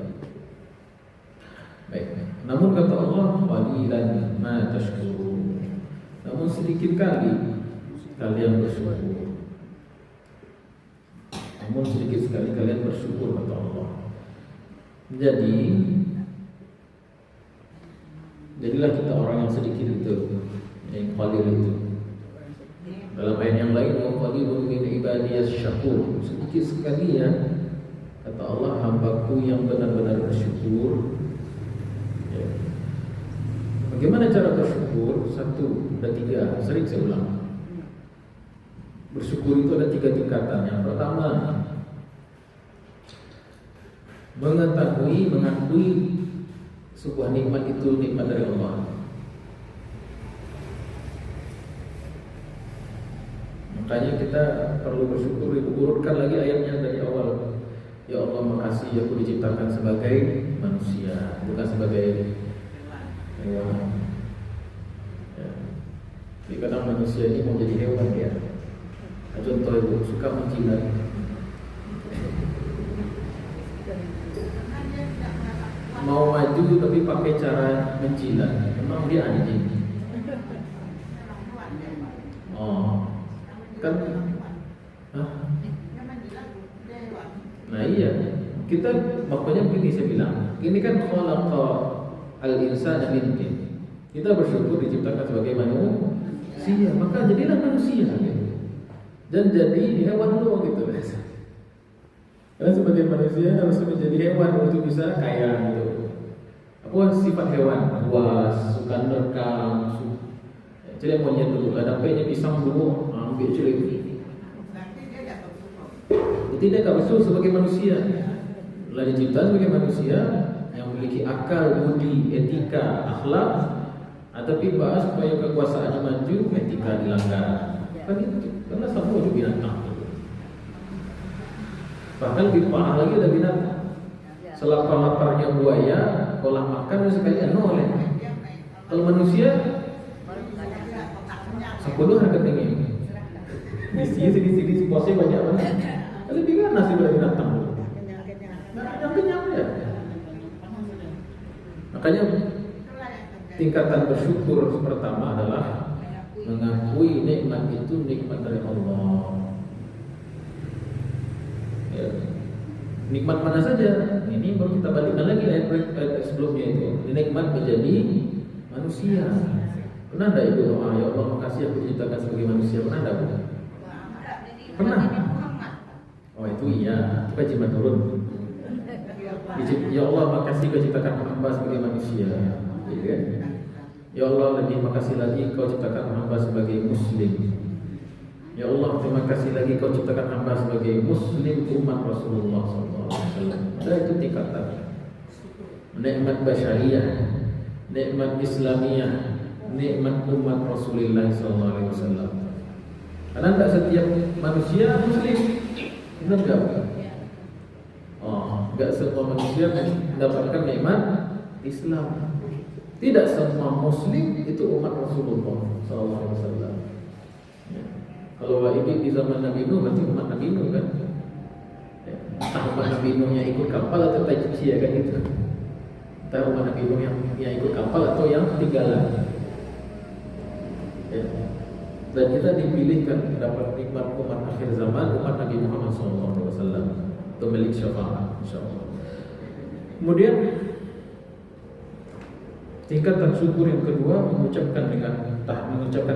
Baik. Namun kata Allah, qalilan ma tashkurun. Namun sedikit kali kalian bersyukur. Namun sedikit sekali kalian bersyukur, kata Allah. Jadilah kita orang yang sedikit itu, yang qalil itu. Dalam ayat yang lain, wa qalilun min ibadiyas syakur. Sedikit sekali ya, kata Allah, hambaku yang benar-benar bersyukur. Ya. Bagaimana cara bersyukur? 1, ada 3, sering saya ulang. Bersyukur itu ada 3 tingkatan. Yang pertama, mengakui sebuah nikmat itu nikmat dari Allah. Makanya kita perlu bersyukur. Urutkan lagi ayatnya dari awal. Ya Allah, makasih aku diciptakan sebagai manusia, bukan sebagai hewan. Ya. Jadi kadang manusia ini mau jadi hewan ya. Contoh Ibu, suka menjilat. Mau maju tapi pakai cara menjilat. Memang dia anjing. Oh. Kan, nah iya, kita makanya begini saya bilang, ini kan khalaqa al-insana min tin. Kita bersyukur diciptakan sebagai manusia, maka jadilah manusia gitu. Dan jadi hewan lo gitu. Karena sebagai manusia harus menjadi hewan untuk bisa kaya gitu. Apa sifat hewan? Puas, suka nerekam, jadi monyet dulu, ada P-nya pisang dulu, ambil celik. Tidak tak bersyukur sebagai manusia. Telah dicipta sebagai manusia yang memiliki akal, budi, etika, akhlak. Tapi bahas supaya kekuasaannya maju, etika dilanggar. Kan itu, karena semua itu binatang. Bahkan lebih parah lagi ada binatang. Selapar-laparnya buaya, kalau makan sekali nol. Kalau manusia sepuluh harga tinggi. Di sini posnya banyak banget. Lebih kan nasi dari binatang. Nah, kenyang ya. Makanya tingkatan bersyukur pertama adalah mengakui nikmat itu nikmat dari Allah. Ya. Nikmat mana saja? Ini baru kita balikkan lagi ayat sebelumnya itu. Nikmat menjadi manusia. Pernah enggak ibu doa, ya Allah makasih aku diciptakan sebagai manusia? Pernah enggak, Bu? Pernah? Oh itu iya, itu kan jimat turun. Ya Allah makasih kau ciptakan hamba sebagai manusia, gitu kan? Ya Allah lebih makasih lagi kau ciptakan hamba sebagai muslim. Ya Allah terima kasih lagi kau ciptakan hamba sebagai muslim umat Rasulullah SAW. Dan itu tingkatan nikmat basyariyah, nikmat islamiyah, nikmat umat Rasulullah SAW. Karena tidak setiap manusia muslim, benar enggak? Oh, enggak semua manusia mendapatkan nikmat Islam. Tidak semua muslim itu umat Rasulullah SAW. Ya. Kalau ini di zaman Nabi Nuh berarti umat Nabi Nuh kan? Ya. Entah umat Nabi Nuh yang ikut kapal atau tajia kan itu. Entah umat Nabi Nuh yang ikut kapal atau yang ketinggalan. Ya. Dan kita dipilihkan dapat nikmat umat akhir zaman, umat Nabi Muhammad SAW, pemilik syafaat, insyaallah. Kemudian tingkatan syukur yang kedua mengucapkan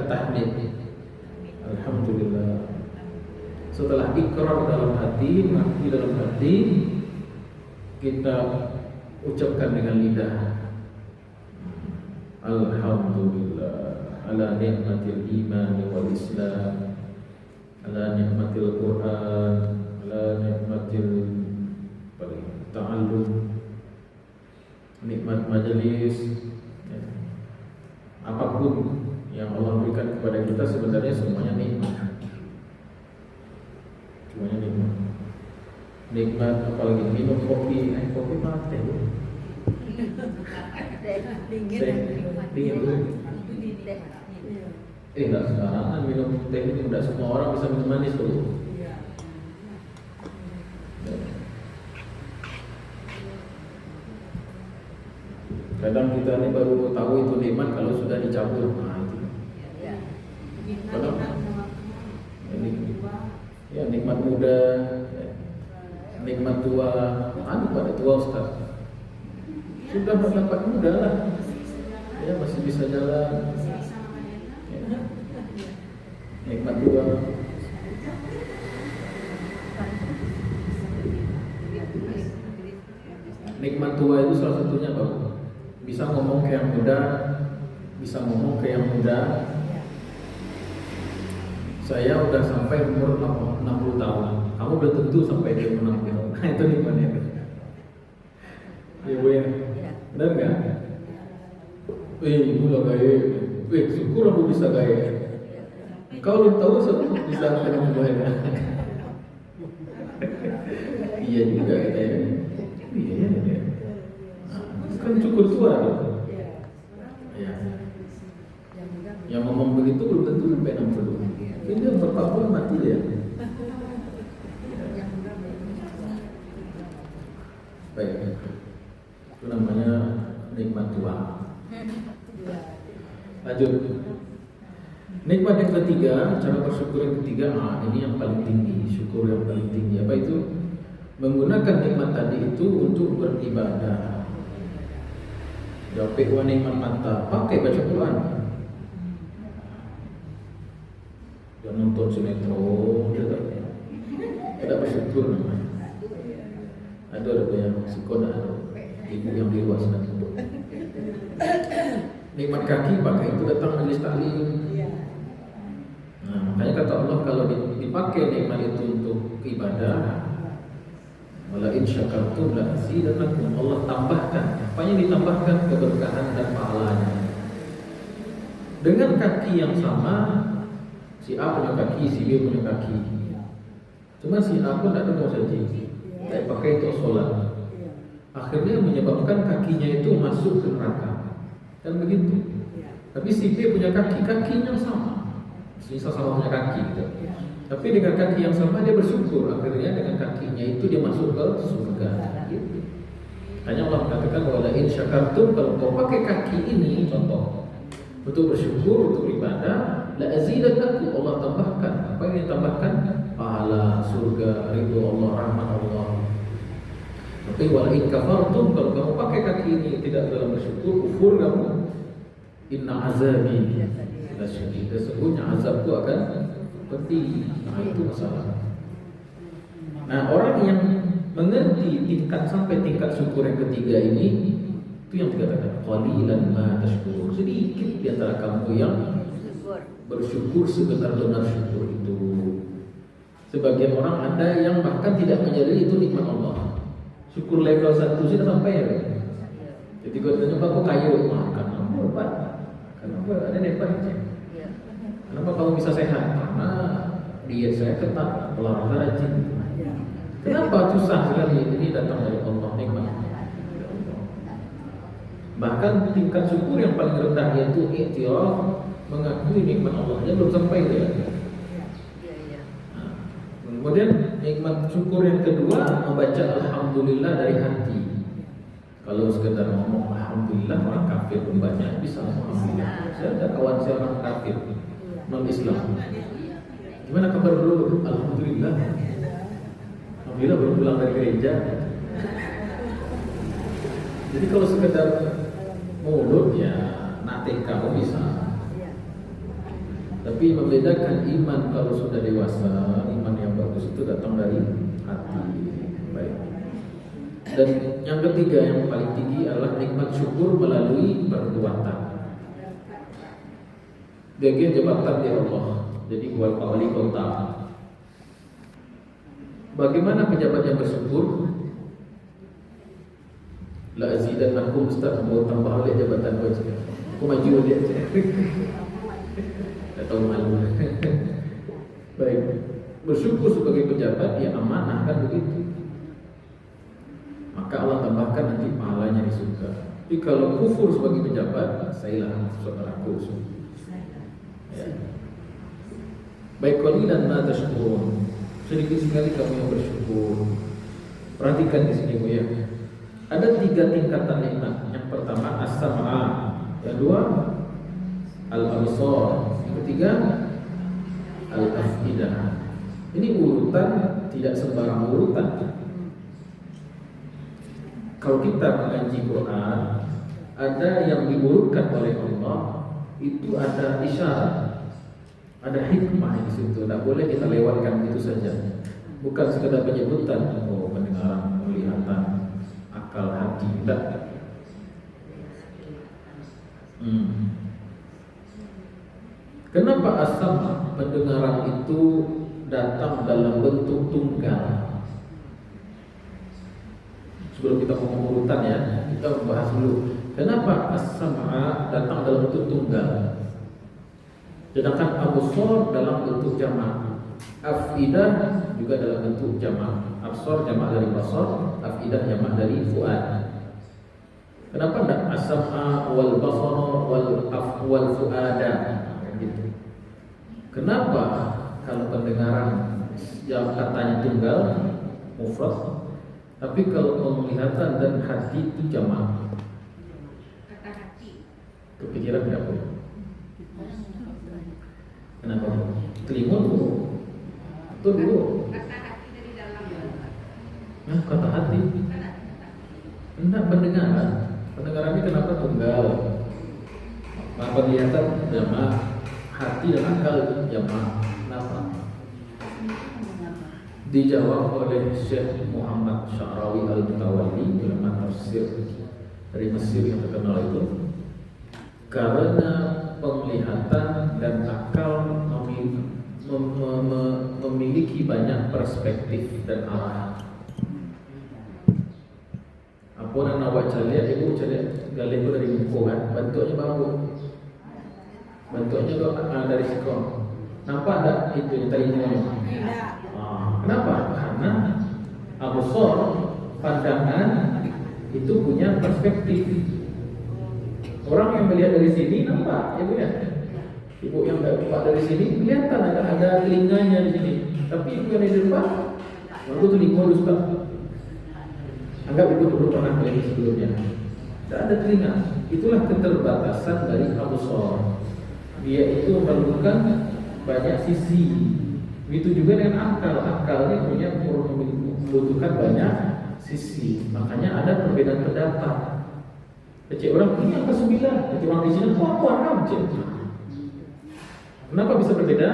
tahmid. Alhamdulillah. Setelah ikrar dalam hati, mengaku dalam hati, kita ucapkan dengan lidah. Alhamdulillah ala ni'matil iman wal islam, ala ni'matil Quran, ala ni'matil ta'allum, nikmat majelis. Apapun yang Allah berikan kepada kita sebenarnya semuanya nikmat. Semuanya nikmat. Nikmat apalagi minum kopi, kopi mati bu. Dingin. Enggak sekarang minum teh itu tidak semua orang bisa minum manis tuh. Kadang kita ini baru tahu itu nikmat kalau sudah dicabut. Nah itu. Padahal ya nikmat muda, nikmat tua. Pada tua Ustaz. Sudah mendapat muda lah. Ya masih bisa jalan. Ya. Nikmat tua. Nikmat tua itu salah satunya apa? Bisa ngomong ke yang muda, bisa ngomong ke yang muda. Saya udah sampai umur 60 tahun. Kamu udah tentu sampai di umur 60 tahun. Nah itu nikmatnya. Iya, Bu ya. Benar nggak? Ibu lah gaya. Syukur aku bisa gaya. Kau belum tahu bisa ketemu gaya. Iya juga kita ya. Iya. Kan cukup tua gitu. Ya. Yang ngomong begitu belum tentu sampai 60. Ini yang berpapun mati ya. Baik. Itu namanya nikmat tua. Lanjut. Nikmat yang ketiga, cara bersyukur yang ketiga, ini yang paling tinggi, syukur yang paling tinggi. Apa itu? Menggunakan nikmat tadi itu untuk beribadah. Jawab wa nikmat mata, pakai baca Quran. Jangan nonton sinetron, tidak bersyukur namanya. Ada yang sekolah, ibu yang di luar sana. Nikmat kaki pakai itu datang majelis taklim. Nah, makanya kata Allah kalau dipakai nikmat itu untuk ibadah, wala in syakartum la azidannakum. Allah tambahkan. Apanya ditambahkan? Keberkahan dan pahalanya. Dengan kaki yang sama, si A punya kaki, si B punya kaki. Cuma si A pun tidak mau saja. Saya pakai untuk sholat. Akhirnya menyebabkan kakinya itu masuk ke neraka. Dan begitu. Tapi si B punya kaki, kakinya sama. Misal sama punya kaki gitu. Tapi dengan kaki yang sama dia bersyukur. Akhirnya dengan kakinya itu dia masuk ke surga gitu. Hanya Allah katakan wala in syakartum, kalau kau pakai kaki ini contoh untuk bersyukur, untuk ibadah, la azidannakum, Allah tambahkan. Apa yang ditambahkan? Pahala, surga, ridho Allah, rahmat Allah. Tapi wala in kafartum, kalau kamu pakai kaki ini tidak dalam bersyukur, kufur kamu, Inna azabi lasyadid. Sesungguhnya azabku akan pedih. Nah, itu masalah. Nah, orang yang mengerti sampai tingkat syukur yang ketiga ini, itu yang dikatakan qalilan ma tashkurun. Sedikit di antara kamu yang bersyukur sebenar-benar syukur itu. Sebagian orang ada yang bahkan tidak menyadari itu nikmat Allah. Syukur level 1 sudah sampai ya. Jadi gue tanya, Pak, kok kaya? Kenapa, Pak? Kenapa ada hebatnya? Kenapa kamu bisa sehat? Karena diet saya ketat, olahraga rajin. Kenapa susah sekali? Ini datang dari Allah, nikmat. Bahkan tingkat syukur yang paling rendah yaitu i'tiraf, mengakui nikmat Allah, dia belum sampai dia. Nah, kemudian nikmat syukur yang kedua, membaca alhamdulillah dari hati. Kalau sekedar ngomong alhamdulillah, orang kafir membaca bisa alhamdulillah. Saya ada kawan saya orang kafir, non Islam. Gimana kabar dulu? Alhamdulillah. Alhamdulillah baru pulang dari gereja. Jadi kalau sekedar mulut ya natik kamu bisa. Tapi membedakan iman kalau sudah dewasa, iman yang bagus itu datang dari hati. Baik. Dan yang ketiga yang paling tinggi adalah nikmat syukur melalui perbuatan. Bagian jabatan di Allah. Jadi wal wali kota. Bagaimana pejabat yang bersyukur? La azidannakum, Ustaz, mau tambah oleh jabatan gue. Aku maju dia. Tak tahu malu. Baik. Bersyukur sebagai pejabat ya amanah kan begitu. Maka Allah tambahkan nanti pahalanya di surga. Tapi kalau kufur sebagai pejabat, sailah saudaraku. Ya. Baik, qalilan ma tashkurun. Sedikit sekali kamu yang bersyukur. Perhatikan di sini Bu ya. Ada 3 tingkatan nikmat. Yang pertama as-sam'a, yang kedua al-absar, yang ketiga al-afidah. Ini urutan tidak sembarang urutan. Kalau kita mengaji Quran, ada yang diurutkan oleh Allah, itu ada isyarat. Ada hikmah di situ, tidak boleh kita lewatkan begitu saja. Bukan sekedar penyebutan, oh pendengaran, penglihatan, akal hati, tidak. Kenapa as-sam' pendengaran itu datang dalam bentuk tunggal? Sebelum kita ngomong urutan ya, kita bahas dulu. Kenapa as-sam'a datang dalam bentuk tunggal? Sedangkan absar dalam bentuk jamak, afidah juga dalam bentuk jamak. Absar jamak dari basar, afidah jamak dari fuad. Kenapa tidak as-sam'a wal basar wal fuada? Gitu. Kenapa kalau pendengaran yang katanya tunggal mufrad, tapi kalau penglihatan dan hati itu jamak? Kata hati. Kepikiran tidak boleh. Kenapa? Kelimun dulu. Itu dulu. Kata hati dari dalam. Nah, kata hati. Enggak, pendengaran. Pendengaran ini kenapa tunggal? Nah, penglihatan jamak, hati dan akal jamak. Kenapa? Dijawab oleh Syekh Muhammad Sya'rawi Al-Mutawalli, ulama tafsir dari Mesir yang terkenal itu. Karena penglihatan dan akal memiliki banyak perspektif dan arah. Apa yang nak baca lihat, ibu cari galih itu dari buku kan, bentuknya bambu, bentuknya dari sikong. Nampak tak itu yang tadi ngomong? Kenapa? Karena absar, pandangan itu punya perspektif. Orang yang melihat dari sini nampak, ibu ya. Ibu yang nampak dari sini kelihatan ada telinganya di sini. Tapi ibu yang di depan, lalu telinga Ustaz. Anggap ibu dulu pernah melihat sebelumnya. Tidak ada telinga. Itulah keterbatasan dari absar. Dia itu memerlukan banyak sisi. Begitu juga dengan akal. Akalnya punya membutuhkan banyak sisi. Makanya ada perbedaan pendapat. Cek orang ini angka 9, cek orang di sini kok 6 cek. Kenapa bisa berbeda?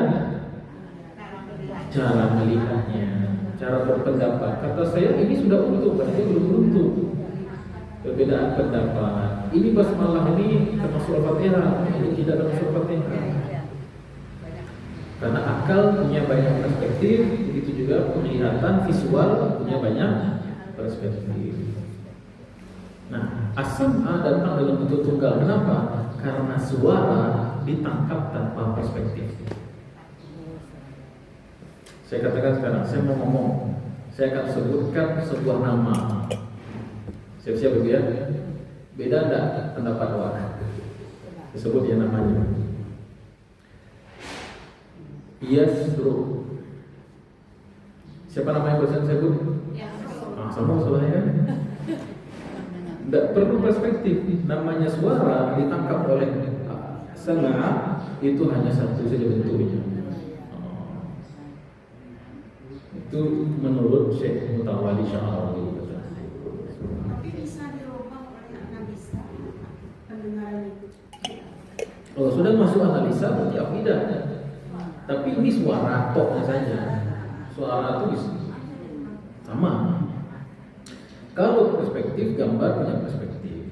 Cara melihatnya, cara berpendapat. Kata saya ini sudah untung, berarti belum untung. Perbedaan pendapat. Ini basmalah ini termasuk Al-Fatihah, ini tidak termasuk Al-Fatihah. Karena akal punya banyak perspektif, begitu juga penglihatan visual punya banyak perspektif. Nah, as-sam'a datang dalam bentuk tunggal. Kenapa? Karena suara ditangkap tanpa perspektif. Saya katakan sekarang, saya mau ngomong, saya akan sebutkan sebuah nama. Siap-siap ya? Beda enggak pendapat orang? Disebut ya namanya. Yasru. Siapa nama yang barusan saya sebut? Sama soalnya kan? Tidak perlu perspektif. Namanya suara ditangkap oleh sama itu hanya satu saja bentuknya. Itu menurut Syekh Mutawalli Sya'rawi. Tapi bisa dirubah oleh analisa pendengaran itu. Oh, sudah masuk analisa berarti akidah. Tapi ini suara toknya saja. Suara itu bisa sama. Kalau perspektif, gambar punya perspektif.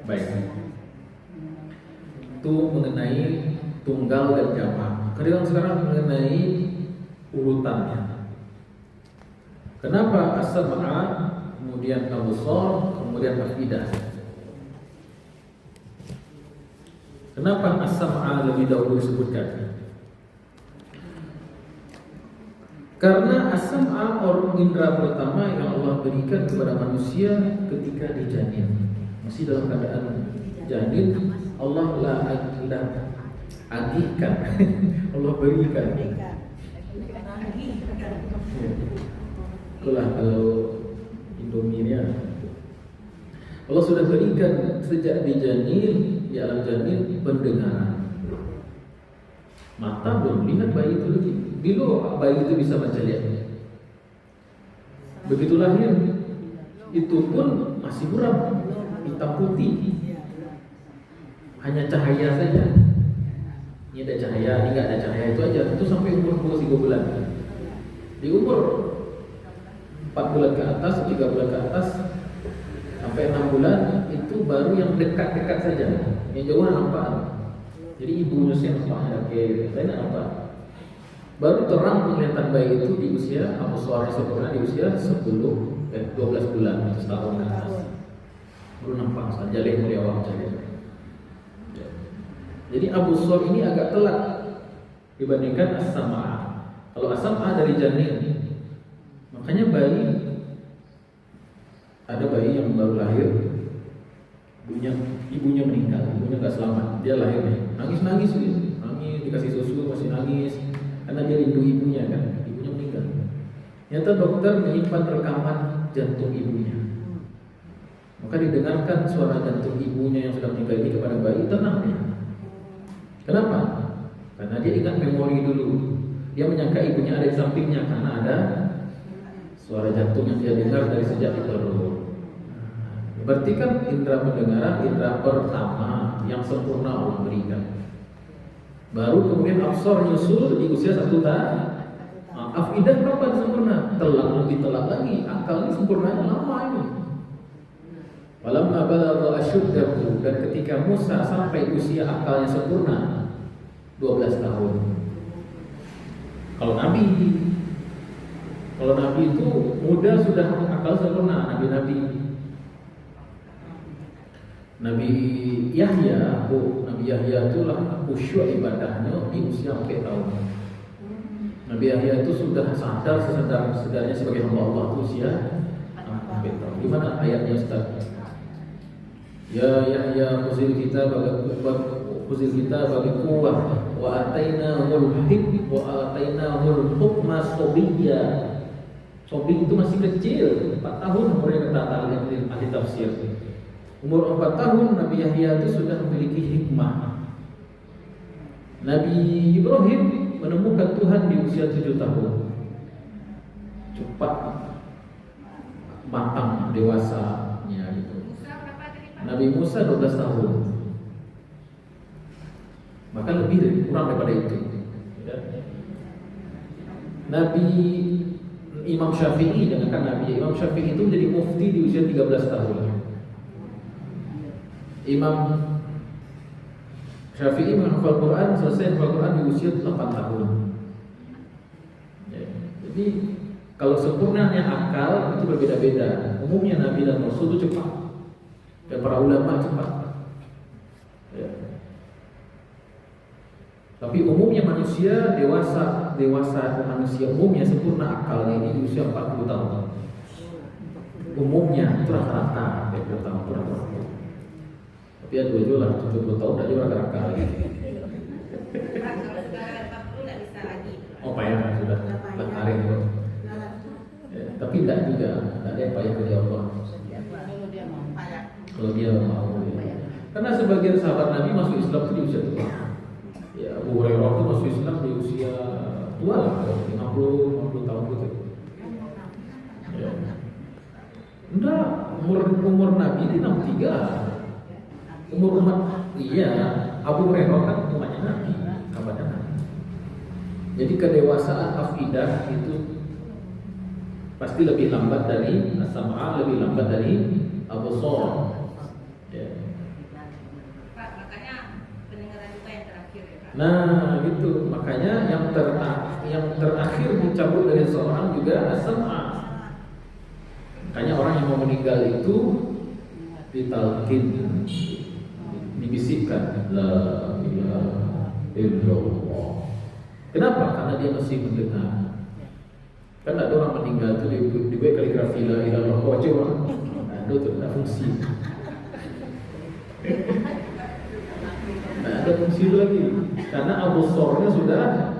Baik. Itu mengenai tunggal dan jamak. Kemudian sekarang mengenai urutannya. Kenapa as-sam'a, kemudian absar, kemudian afidah? Kenapa as-sam'a lebih dahulu disebutkan? Karena as-sam'a indera pertama yang Allah berikan kepada manusia ketika di janin. Masih dalam keadaan janin, Allah agihkan. Allah berikan. Itulah kalau Indominya. Allah sudah berikan sejak di janin, di alam janin pendengaran. Mata belum lihat bayi itu lagi. Bila bayi itu bisa baca lihat. Begitu lahir, itu pun masih buram, hitam putih. Hanya cahaya saja. Ini ada cahaya, ini nggak ada cahaya, itu aja. Itu sampai umur 2-3 bulan. Di umur 4 bulan ke atas, 3 bulan ke atas, sampai 6 bulan itu baru yang dekat-dekat saja. Yang jauh nampak. Jadi ibunya saya nampaknya saya nak nampak. Baru terang penglihatan bayi itu di usia suara sempurna di usia 12 bulan, setahun ke atas. Baru nampak saja jaleh mulia wajah. Jadi absar ini agak telat dibandingkan as-sam'a. Kalau as-sam'a dari janin, makanya ada bayi yang baru lahir, ibunya meninggal, ibunya nggak selamat, dia lahir nangis dikasih susu masih nangis, karena dia rindu ibunya kan, ibunya meninggal. Ternyata dokter menyimpan rekaman jantung ibunya, maka didengarkan suara jantung ibunya yang sudah meninggal ini kepada bayi, tenang dia. Kenapa? Karena dia ingat memori dulu, dia menyangka ibunya ada di sampingnya karena ada suara jantung yang dia dengar dari sejak di perut. Berarti kan indera pendengaran indera pertama yang sempurna Allah berikan. Baru kemudian absar nyusul di usia 1 tahun. Afidah kapan sempurna? Lebih telat lagi. Akal ini sempurnanya lama ini. Walamma balagha asyuddahu, dan ketika Musa sampai usia akalnya sempurna 12 tahun. Kalau Nabi itu muda sudah akal sempurna, Nabi Yahya itulah khusyuk ibadahnya di usia 4 tahun. Nabi Yahya itu sudah sedarnya sebagai hamba Allah itu usia 4 tahun. Di mana ayatnya Ustaz? Ya Yahya khuzil kita bagi kuwah wa atainahul hikmah wa atainahul hukma sobiyya. Sobi itu masih kecil, 4 tahun umurnya, kata ahli tafsir. Umur 4 tahun Nabi Yahya itu sudah memiliki hikmah. Nabi Ibrahim menemukan Tuhan di usia 7 tahun. Cepat matang dewasanya gitu. Nabi Musa 12 tahun. Maka lebih kurang daripada itu. Ya. Nabi Imam Syafi'i, dengarkan Nabi Imam Syafi'i itu menjadi mufti di usia 13 tahun. Imam Syafi'i menghafal Quran, selesai hafal Quran di usia 8 tahun. Ya. Jadi kalau sempurnanya akal itu berbeda-beda. Umumnya Nabi dan Rasul itu cepat, dan para ulama cepat. Ya. Tapi umumnya manusia dewasa manusia umumnya sempurna akalnya ini di usia 40 tahun. Umumnya itu rata-rata 40 tahun rata-rata. Tapi ya dua lah 70 tahun tidak juga rata-rata. Kalau sekarang 40 tidak bisa lagi. Oh payah sudah lari itu. Ya, tapi tidak juga, tidak ada yang payah kerja Allah. Kalau dia mau. Ya. Karena sebagian sahabat Nabi masuk Islam itu di usia tua. Ya, Abu Hurairah itu masuk Islam di usia tua lah, 50 tahun gitu. Ya. Enggak, umur Nabi di 63. Umur umat, iya, Abu Hurairah kan umatnya Nabi, kabarnya Nabi. Jadi kedewasaan afidah itu pasti lebih lambat dari as-sam'a, lebih lambat dari absar. Ya. Pak, makanya pendengaran juga yang terakhir ya Pak. Nah, gitu. Makanya yang terakhir dicabut dari seorang juga as-sam'a. Makanya orang yang mau meninggal itu ditalqin, dibisikkan la ilaha illallah. Kenapa? Karena dia masih mendengar. Kan ada orang meninggal itu dibuat kaligrafi la ilaha illallah wajib orang. Nah, itu tidak fungsi. Nah, ada fungsi lagi. Karena absornya sudah,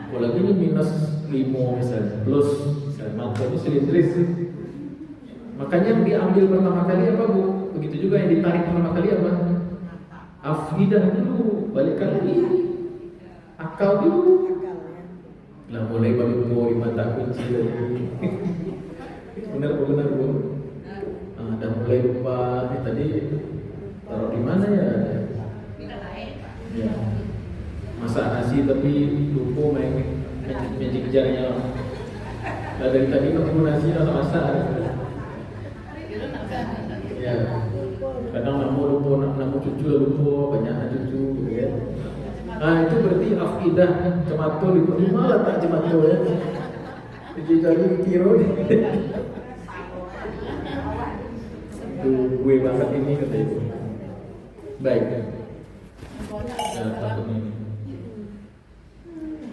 apalagi ini minus 5 misalnya, plus misalnya matanya silindris. Makanya yang diambil pertama kali apa Bu? Begitu juga yang ditarik pertama kali apa? Afidah dulu, balikan lagi. Akal dulu. Lah mulai baru di mata kunci lagi. Benar Bu? Dah mulai lupa. Tadi taruh di mana ya? Kita lain Pak. Ya. Masak nasi tapi lupa main magic jarnya. Lah dari tadi ketemu nasi atau masak. Ya. Kadang lupa nama cucu lupa, banyak cucu gitu kan. Nah itu berarti afidah cematul itu malah tak cematul ya. Jadi cari kiro nih. Tuh gue banget ini kata itu. Baik. Ya, takut ini.